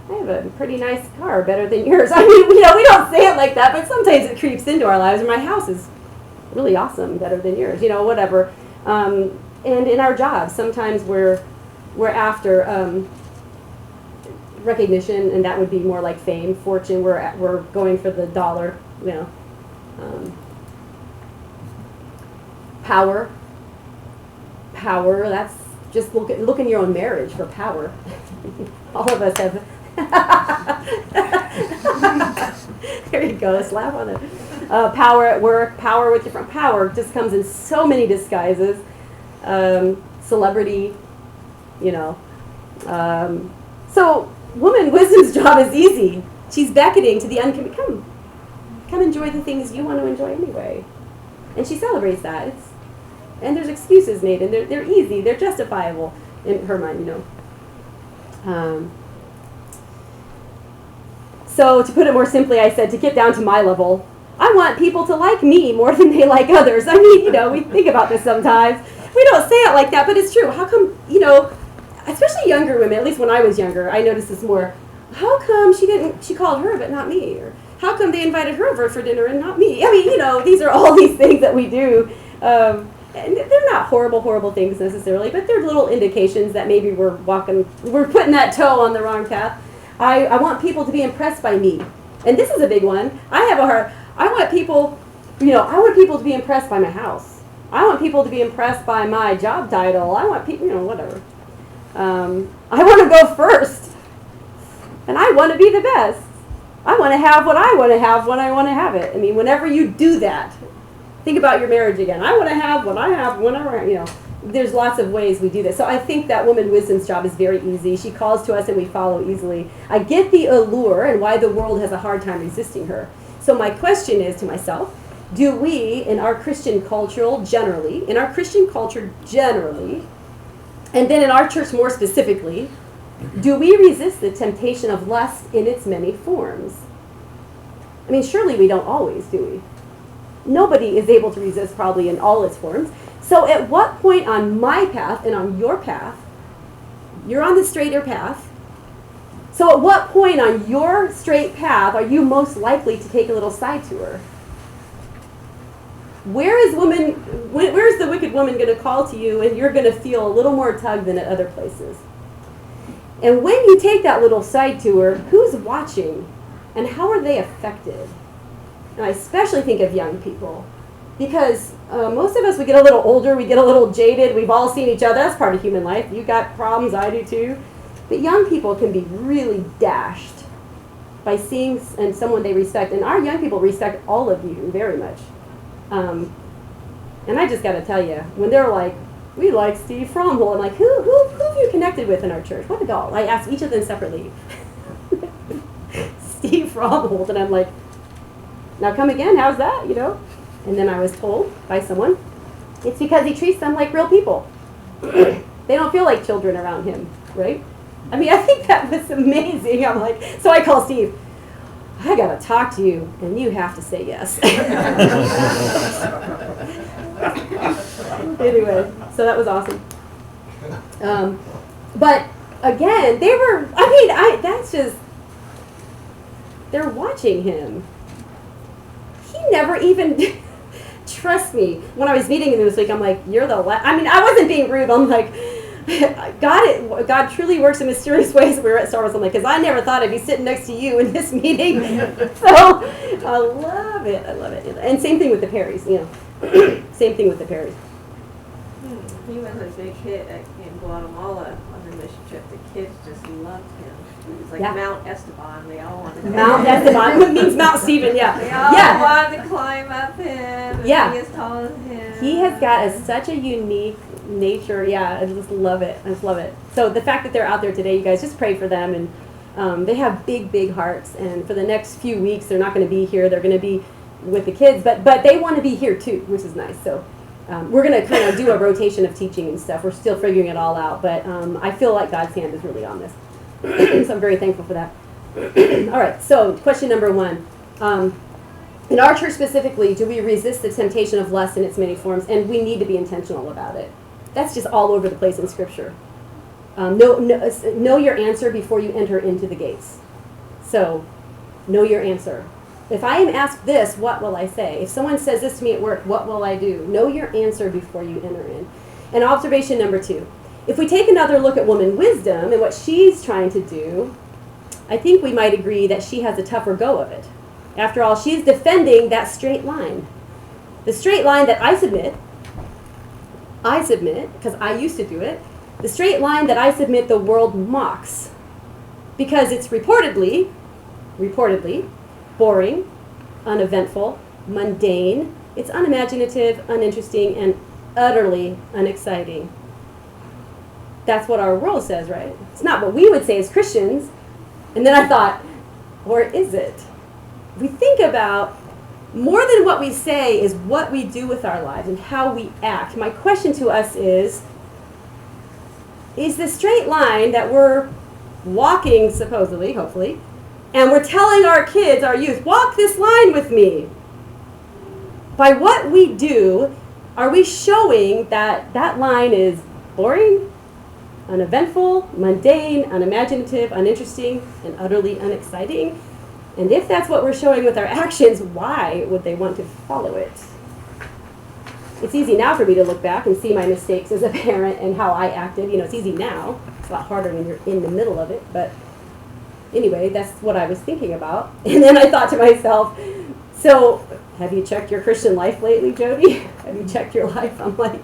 I have a pretty nice car, better than yours. I mean, we don't say it like that, but sometimes it creeps into our lives. And my house is really awesome, better than yours, whatever. And in our jobs, sometimes we're after recognition, and that would be more like fame, fortune. We're going for the dollar, power. Power. That's just look in your own marriage for power. All of us have. There you go. Slap on it. Power at work, power with different power just comes in so many disguises. Celebrity, So, woman wisdom's job is easy. She's beckoning to the uncommitted. Come enjoy the things you want to enjoy anyway. And she celebrates that. And there's excuses made, and they're easy, they're justifiable in her mind, So to put it more simply, I said, to get down to my level, I want people to like me more than they like others. I mean, we think about this sometimes. We don't say it like that, but it's true. How come, especially younger women, at least when I was younger, I noticed this more. How come she called her but not me? Or how come they invited her over for dinner and not me? I mean, these are all these things that we do. And they're not horrible things necessarily, but they're little indications that maybe we're putting that toe on the wrong path. I want people to be impressed by me. And this is a big one. I want people to be impressed by my house. I want people to be impressed by my job title. I want people, whatever. I want to go first. And I want to be the best. I want to have what I want to have when I want to have it. I mean, whenever you do that, think about your marriage again. I want to have what I have whenever, There's lots of ways we do this. So I think that woman wisdom's job is very easy. She calls to us and we follow easily. I get the allure and why the world has a hard time resisting her. So my question is to myself, do we, in our Christian culture generally, and then in our church more specifically, do we resist the temptation of lust in its many forms? I mean, surely we don't always, do we? Nobody is able to resist probably in all its forms. So at what point on my path and on your path, you're on the straighter path, so at what point on your straight path are you most likely to take a little side tour? Where's the wicked woman going to call to you and you're going to feel a little more tug than at other places? And when you take that little side tour, who's watching and how are they affected? And I especially think of young people because most of us, we get a little older, we get a little jaded, we've all seen each other, that's part of human life. You got problems, I do too. But young people can be really dashed by seeing someone they respect. And our young people respect all of you very much. And I just got to tell you, when they're like, we like Steve Fromhold, I'm like, who have you connected with in our church? What adult? I asked each of them separately. Steve Fromhold, and I'm like, now come again, how's that, And then I was told by someone, it's because he treats them like real people. They don't feel like children around him, right? I mean, I think that was amazing. I'm like, so I call Steve, I got to talk to you, and you have to say yes. Anyway, so that was awesome. But again, they're watching him. He never even, trust me, when I was meeting him this week, I'm like, you're the I wasn't being rude. I'm like, God truly works in mysterious ways. We were at Star Wars, I'm like, because I never thought I'd be sitting next to you in this meeting. So I love it. And same thing with the Perrys, Same thing with the Perrys. He was a big hit in Guatemala under mission trip, the kids just loved him. It was like Yeah. Mount Esteban. They all wanted to go. Mount Esteban, it means Mount Stephen, They yeah. all Yeah. wanted to climb up him. And Yeah. be as tall as him. He has got such a unique nature. Yeah, I just love it. I just love it. So the fact that they're out there today, you guys just pray for them. And they have big, big hearts. And for the next few weeks, they're not going to be here. They're going to be with the kids. But they want to be here too, which is nice. So we're going to kind of do a rotation of teaching and stuff. We're still figuring it all out. But I feel like God's hand is really on this. So I'm very thankful for that. All right. So question number 1. In our church specifically, do we resist the temptation of lust in its many forms? And we need to be intentional about it. That's just all over the place in Scripture. Know your answer before you enter into the gates. So, know your answer. If I am asked this, what will I say? If someone says this to me at work, what will I do? Know your answer before you enter in. And observation number 2. If we take another look at woman wisdom and what she's trying to do, I think we might agree that she has a tougher go of it. After all, she's defending that straight line. The straight line that I submit, because I used to do it, the straight line that I submit the world mocks. Because it's reportedly, boring, uneventful, mundane, it's unimaginative, uninteresting, and utterly unexciting. That's what our world says, right? It's not what we would say as Christians. And then I thought, or is it? We think about more than what we say is what we do with our lives and how we act. My question to us is the straight line that we're walking, supposedly, hopefully, and we're telling our kids, our youth, walk this line with me. By what we do, are we showing that that line is boring, uneventful, mundane, unimaginative, uninteresting, and utterly unexciting? And if that's what we're showing with our actions, why would they want to follow it? It's easy now for me to look back and see my mistakes as a parent and how I acted. You know, it's easy now. It's a lot harder when you're in the middle of it. But anyway, that's what I was thinking about. And then I thought to myself, so have you checked your Christian life lately, Jody? Have you checked your life? I'm like,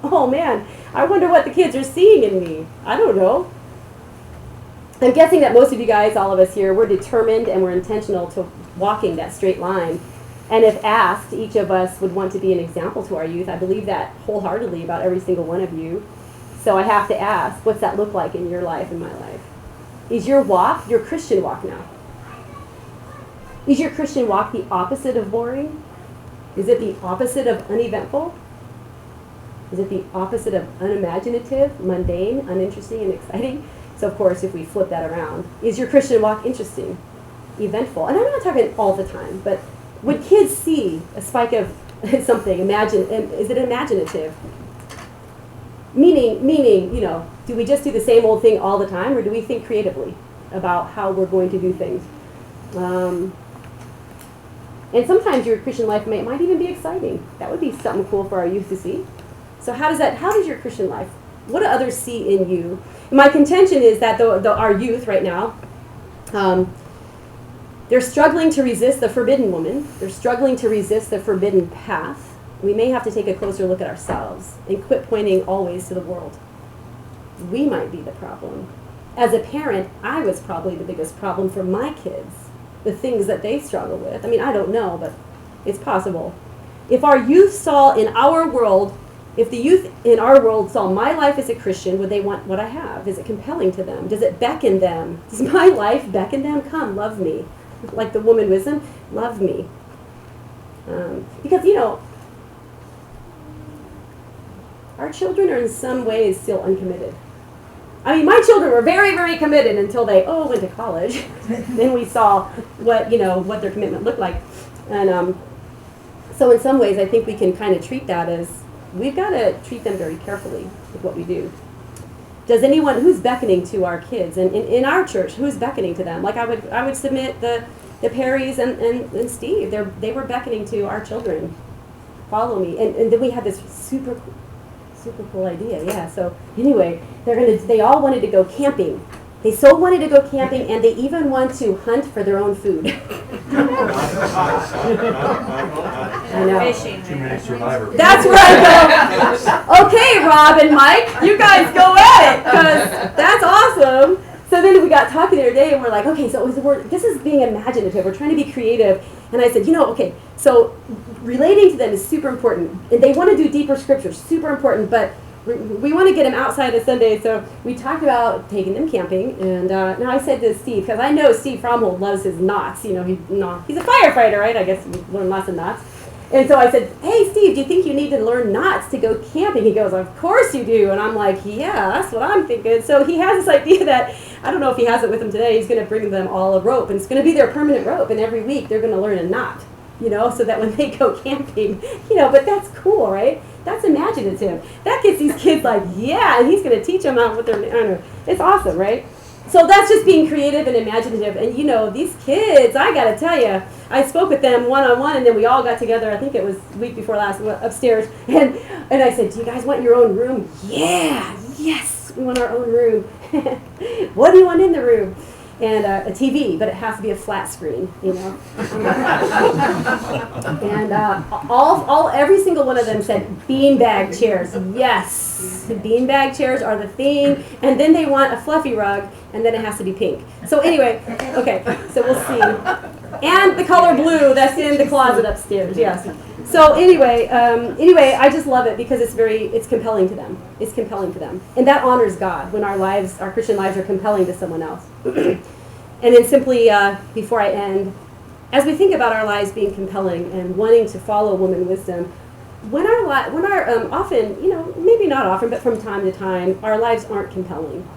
oh man, I wonder what the kids are seeing in me. I don't know. I'm guessing that most of you guys, all of us here, we're determined and we're intentional to walking that straight line. And if asked, each of us would want to be an example to our youth. I believe that wholeheartedly about every single one of you. So I have to ask, what's that look like in your life and my life? Is your walk, your Christian walk now, is your Christian walk the opposite of boring? Is it the opposite of uneventful? Is it the opposite of unimaginative, mundane, uninteresting, and exciting? So, of course, if we flip that around, is your Christian walk interesting, eventful? And I'm not talking all the time, but would kids see a spike of something, is it imaginative? Meaning, you know, do we just do the same old thing all the time, or do we think creatively about how we're going to do things? And sometimes your Christian life might even be exciting. That would be something cool for our youth to see. So how does your Christian life, what do others see in you? My contention is that our youth right now, they're struggling to resist the forbidden woman. They're struggling to resist the forbidden path. We may have to take a closer look at ourselves and quit pointing always to the world. We might be the problem. As a parent, I was probably the biggest problem for my kids, the things that they struggle with. I mean, I don't know, but it's possible. If our youth saw in our world, if the youth in our world saw my life as a Christian, would they want what I have? Is it compelling to them? Does it beckon them? Does my life beckon them? Come, love me. Like the woman wisdom, love me. Because, you know, our children are in some ways still uncommitted. I mean, my children were very, very committed until they went to college. Then we saw what their commitment looked like. And so in some ways, I think we can kind of treat that as, we've got to treat them very carefully with what we do. Does anyone, who's beckoning to our kids? And in our church, who's beckoning to them? Like I would submit the Perrys and Steve. They were beckoning to our children. Follow me. And then we had this super cool idea. Yeah. So anyway, they all wanted to go camping They so wanted to go camping, and they even want to hunt for their own food. I know. Fishing. Too many survivors. That's where I go. Okay, Rob and Mike, you guys go at it, because that's awesome. So then we got talking the other day, and we're like, okay, so this is being imaginative. We're trying to be creative. And I said, okay, so relating to them is super important. And they want to do deeper scriptures, super important, but we want to get them outside of Sunday. So we talked about taking them camping. And now I said to Steve, because I know Steve Fromhold loves his knots. He's a firefighter, right? I guess you learn lots of knots. And so I said, hey, Steve, do you think you need to learn knots to go camping? He goes, of course you do. And I'm like, yeah, that's what I'm thinking. So he has this idea that, I don't know if he has it with him today, he's going to bring them all a rope. And it's going to be their permanent rope. And every week they're going to learn a knot, so that when they go camping, but that's cool, right? That's imaginative. That gets these kids like, yeah, and he's going to teach them out what they're, I don't know. It's awesome, right? So that's just being creative and imaginative. And these kids, I got to tell you, I spoke with them one-on-one, and then we all got together, I think it was the week before last, upstairs, and I said, do you guys want your own room? Yeah, yes, we want our own room. What do you want in the room? And a TV, but it has to be a flat screen, And every single one of them said beanbag chairs. Yes, beanbag chairs are the thing. And then they want a fluffy rug, and then it has to be pink. So anyway, okay, so we'll see. And the color blue that's in the closet upstairs. Yes. So anyway, I just love it because it's compelling to them. It's compelling to them, and that honors God when our Christian lives are compelling to someone else. And then simply, before I end, as we think about our lives being compelling and wanting to follow woman wisdom, when our often, maybe not often, but from time to time, our lives aren't compelling.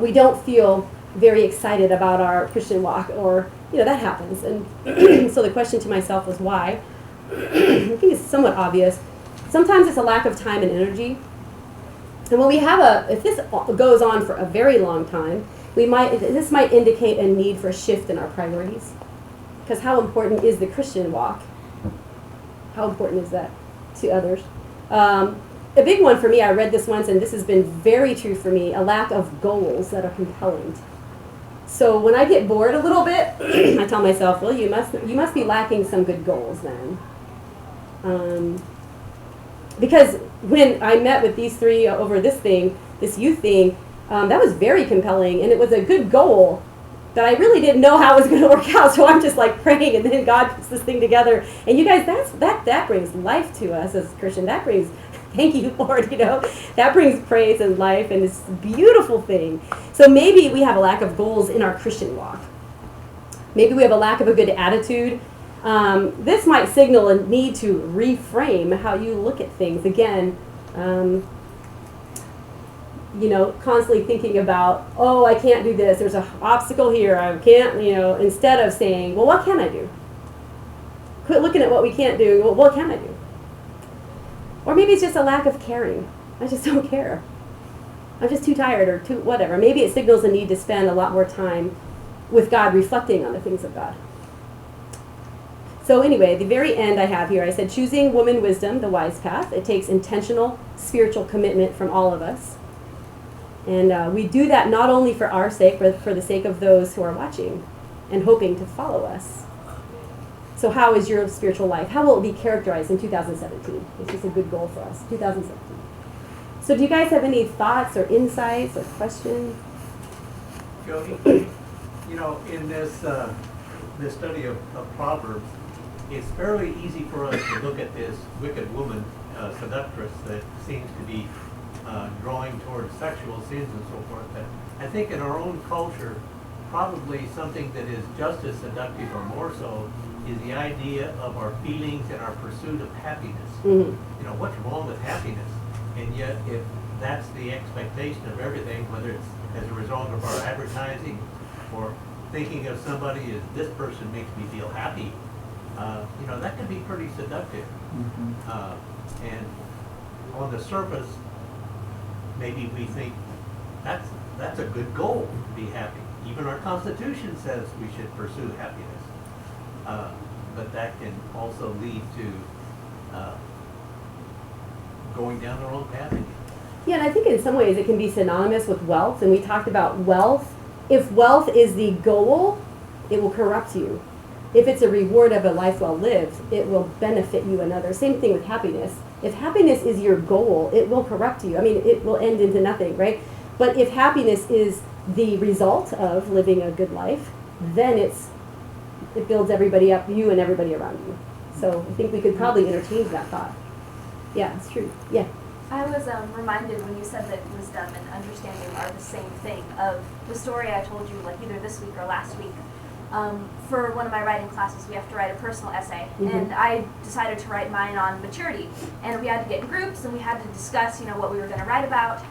We don't feel very excited about our Christian walk, or that happens. And so the question to myself was why. I think it's somewhat obvious. Sometimes it's a lack of time and energy. And when we if this goes on for a very long time, this might indicate a need for a shift in our priorities. Because how important is the Christian walk? How important is that to others? A big one for me, I read this once, and this has been very true for me, a lack of goals that are compelling. So when I get bored a little bit, I tell myself, well, you must be lacking some good goals then. Because when I met with these three over this youth thing, that was very compelling, and it was a good goal that I really didn't know how it was going to work out. So I'm just like praying, and then God puts this thing together. And you guys, that brings life to us as a Christian. That brings, thank you, Lord. That brings praise and life, and it's a beautiful thing. So maybe we have a lack of goals in our Christian walk. Maybe we have a lack of a good attitude. This might signal a need to reframe how you look at things. Again, constantly thinking about, oh, I can't do this. There's an obstacle here. I can't, instead of saying, well, what can I do? Quit looking at what we can't do. Well, what can I do? Or maybe it's just a lack of caring. I just don't care. I'm just too tired or too whatever. Maybe it signals a need to spend a lot more time with God, reflecting on the things of God. So anyway, the very end I have here, I said, choosing woman wisdom, the wise path. It takes intentional spiritual commitment from all of us. And we do that not only for our sake, but for the sake of those who are watching and hoping to follow us. So how is your spiritual life? How will it be characterized in 2017? It's just a good goal for us, 2017. So do you guys have any thoughts or insights or questions? Jody, in this study of Proverbs, it's fairly easy for us to look at this wicked woman, seductress, that seems to be drawing towards sexual sins and so forth. But I think in our own culture, probably something that is just as seductive or more so is the idea of our feelings and our pursuit of happiness. Mm-hmm. What's wrong with happiness? And yet, if that's the expectation of everything, whether it's as a result of our advertising or thinking of somebody as this person makes me feel happy, that can be pretty seductive. Mm-hmm. And on the surface, maybe we think that's a good goal to be happy. Even our Constitution says we should pursue happiness. But that can also lead to going down the wrong path again. Yeah, and I think in some ways it can be synonymous with wealth, and we talked about wealth. If wealth is the goal, it will corrupt you. If it's a reward of a life well lived, it will benefit you another. Same thing with happiness. If happiness is your goal, it will corrupt you. I mean, it will end into nothing, right? But if happiness is the result of living a good life, then it builds everybody up, you and everybody around you. So I think we could probably interchange that thought. Yeah, it's true. Yeah. I was reminded when you said that wisdom and understanding are the same thing of the story I told you, like either this week or last week. For one of my writing classes, we have to write a personal essay, and I decided to write mine on maturity. And we had to get in groups, and we had to discuss, what we were going to write about.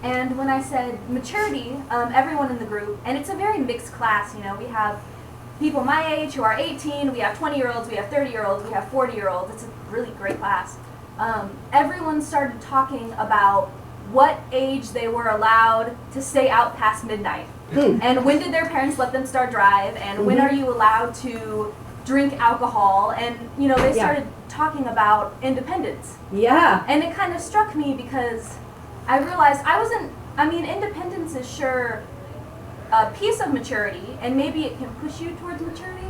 And when I said maturity, everyone in the group, and it's a very mixed class, we have people my age who are 18, we have 20-year-olds, we have 30-year-olds, we have 40-year-olds. It's a really great class. Everyone started talking about what age they were allowed to stay out past midnight. And when did their parents let them start drive, and when are you allowed to drink alcohol, and they started talking about independence. Yeah. And it kind of struck me because I realized independence is sure a piece of maturity, and maybe it can push you towards maturity,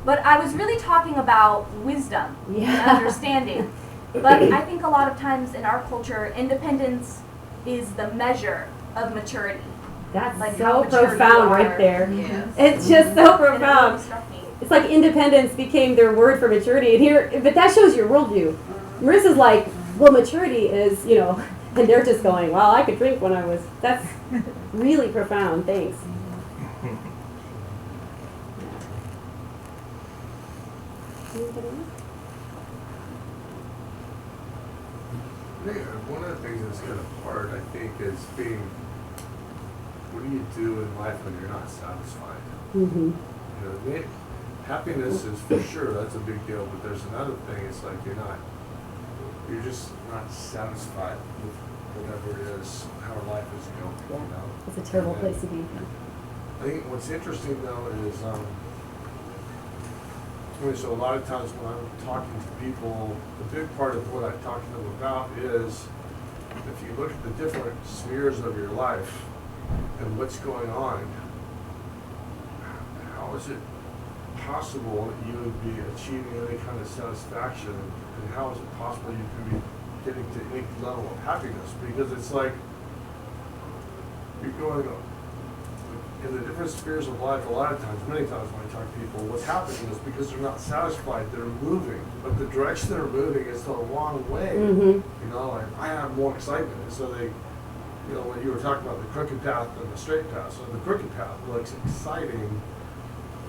but I was really talking about wisdom and understanding. But I think a lot of times in our culture, independence is the measure of maturity. That's Like so how mature you profound are. right there. Yes. It's just so And it really profound. struck me. It's like independence became their word for maturity. And here, but that shows your worldview. Marissa's like, well, maturity is, and they're just going, well, I could drink when I was. That's really profound. Thanks. Anybody else? One of the things that's kind of hard, I think, is being, what do you do in life when you're not satisfied? Mm-hmm. Happiness is for sure, that's a big deal, but there's another thing, it's like you're just not satisfied with whatever it is, how life is going, It's a terrible And place to be. I think what's interesting though is, so a lot of times when I'm talking to people, the big part of what I talk to them about is, if you look at the different spheres of your life and what's going on, how is it possible that you would be achieving any kind of satisfaction, and how is it possible you can be getting to any level of happiness? Because it's like you're going in the different spheres of life. A lot of times, many times when I talk to people, what's happening is because they're not satisfied, they're moving, but the direction they're moving is the wrong way. Mm-hmm. Like I have more excitement, and so they, when you were talking about the crooked path and the straight path, so the crooked path looks exciting,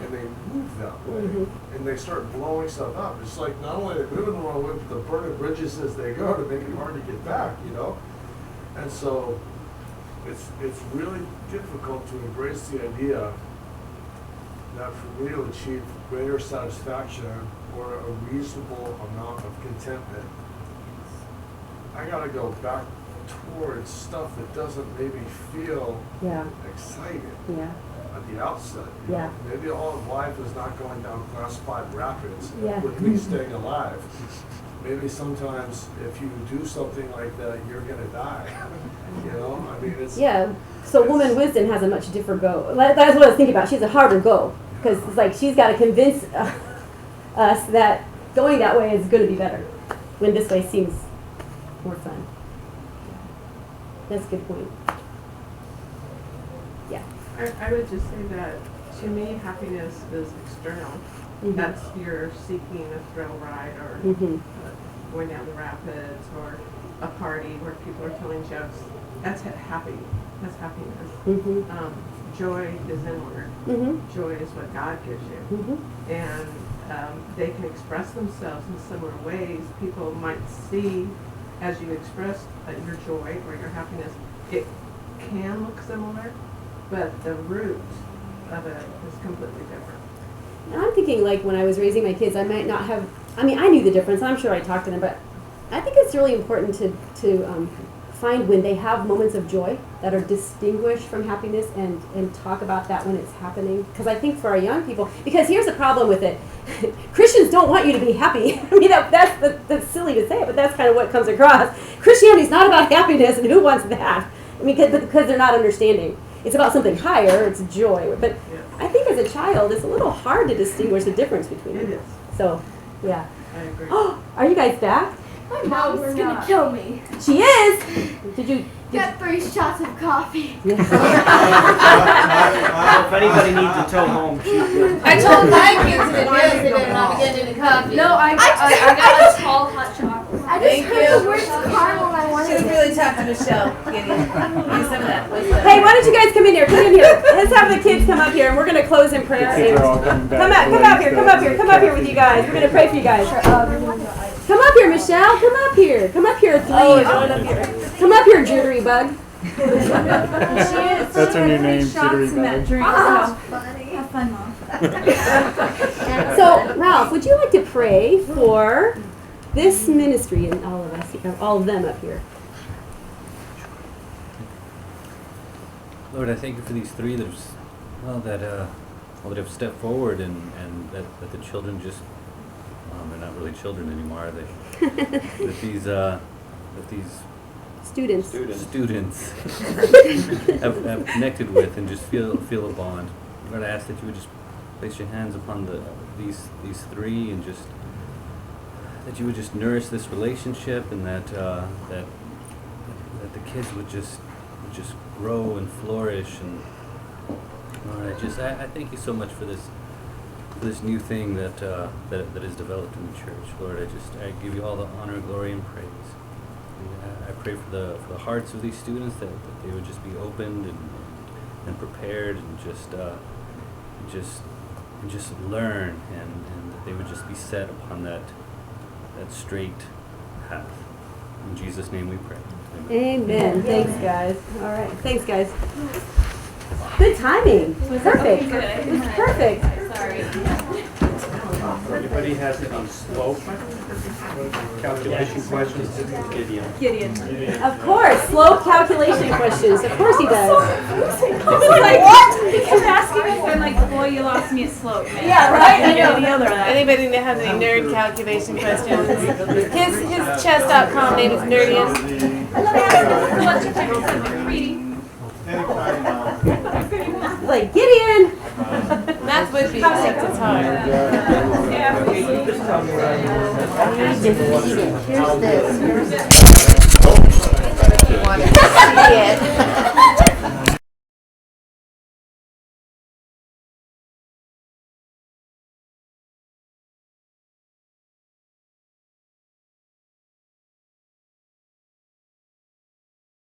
and they move that way, and they start blowing stuff up. It's like not only are they moving the wrong way, but they're burning bridges as they go to make it hard to get back, And so it's really difficult to embrace the idea that for me to achieve greater satisfaction or a reasonable amount of contentment, I gotta go back towards stuff that doesn't maybe feel exciting. Yeah. At the outset. Yeah. Maybe all of life is not going down class 5 rapids Yeah. with me staying alive. Maybe sometimes if you do something like that, you're gonna die. It's So woman wisdom has a much different go. That's what I was thinking about. She has a harder go because it's like she's got to convince us that going that way is going to be better, when this way seems more fun. That's a good point. Yeah. I would just say that to me, happiness is external. Mhm. That's you're seeking a thrill ride or going down the rapids or a party where people are telling jokes. That's happy. That's happiness. Joy is inward. Joy is what God gives you. And they can express themselves in similar ways. People might see as you express your joy or your happiness, it can look similar, but the root of it is completely different. And I'm thinking, like, when I was raising my kids, I might not have, I knew the difference. I'm sure I talked to them, but I think it's really important to find when they have moments of joy that are distinguished from happiness and talk about that when it's happening. Because I think for our young people, because here's the problem with it. Christians don't want you to be happy. I mean, that's silly to say it, but that's kind of what comes across. Christianity's not about happiness, and who wants that? I mean, because they're not understanding. It's about something higher, it's joy. But I think as a child, it's a little hard to distinguish the difference between It them. is. So, yeah. I agree. Oh, are you guys back? My mom's gonna kill me. She is. Did you? Got 3 shots of coffee. If anybody needs a tow home, she's good. I told my kids in advance they better not be getting any coffee. No, I got a tall hot chocolate. I just heard the words caramel and I wanted She was to. really tough to Michelle. Gideon. Use some of that. Hey, why don't you guys come in here? Come in here. Let's have the kids come up here, and we're gonna close in prayer. Come up here with you guys. We're gonna pray for you guys. Come up here, Michelle. Come up here. Come up here, 3. Come up here, jittery bug. That's her new name, Jittery Bug. Have fun, Mom. So, Ralph, would you like to pray for this ministry and all of us, all of them up here? Lord, I thank you for these 3 that have, that have stepped forward and that the children just, they're not really children anymore, are they? that these Students. have connected with and just feel a bond. Lord, I ask that you would just place your hands upon these 3 and just that you would just nourish this relationship and that the kids would just grow and flourish. And Lord, I thank you so much for this new thing that is developed in the church. Lord, I give you all the honor, glory, and praise. I pray for the hearts of these students that they would just be opened and prepared and just learn and that they would just be set upon that straight path. In Jesus' name we pray. Amen. Thanks, guys. All right. Thanks, guys. Good timing. Perfect. It was perfect. Anybody has any slope calculation questions? Gideon. Of course. Slope calculation questions. Of course he does. What? He kept asking me, I'm like, boy, you lost me at slope, man. Yeah, right? I know. The other Anybody that has any nerd calculation questions? His chess.com name is Nerdiest. Like, Gideon. Math would be, except it's hard. Here's this. You want to see it.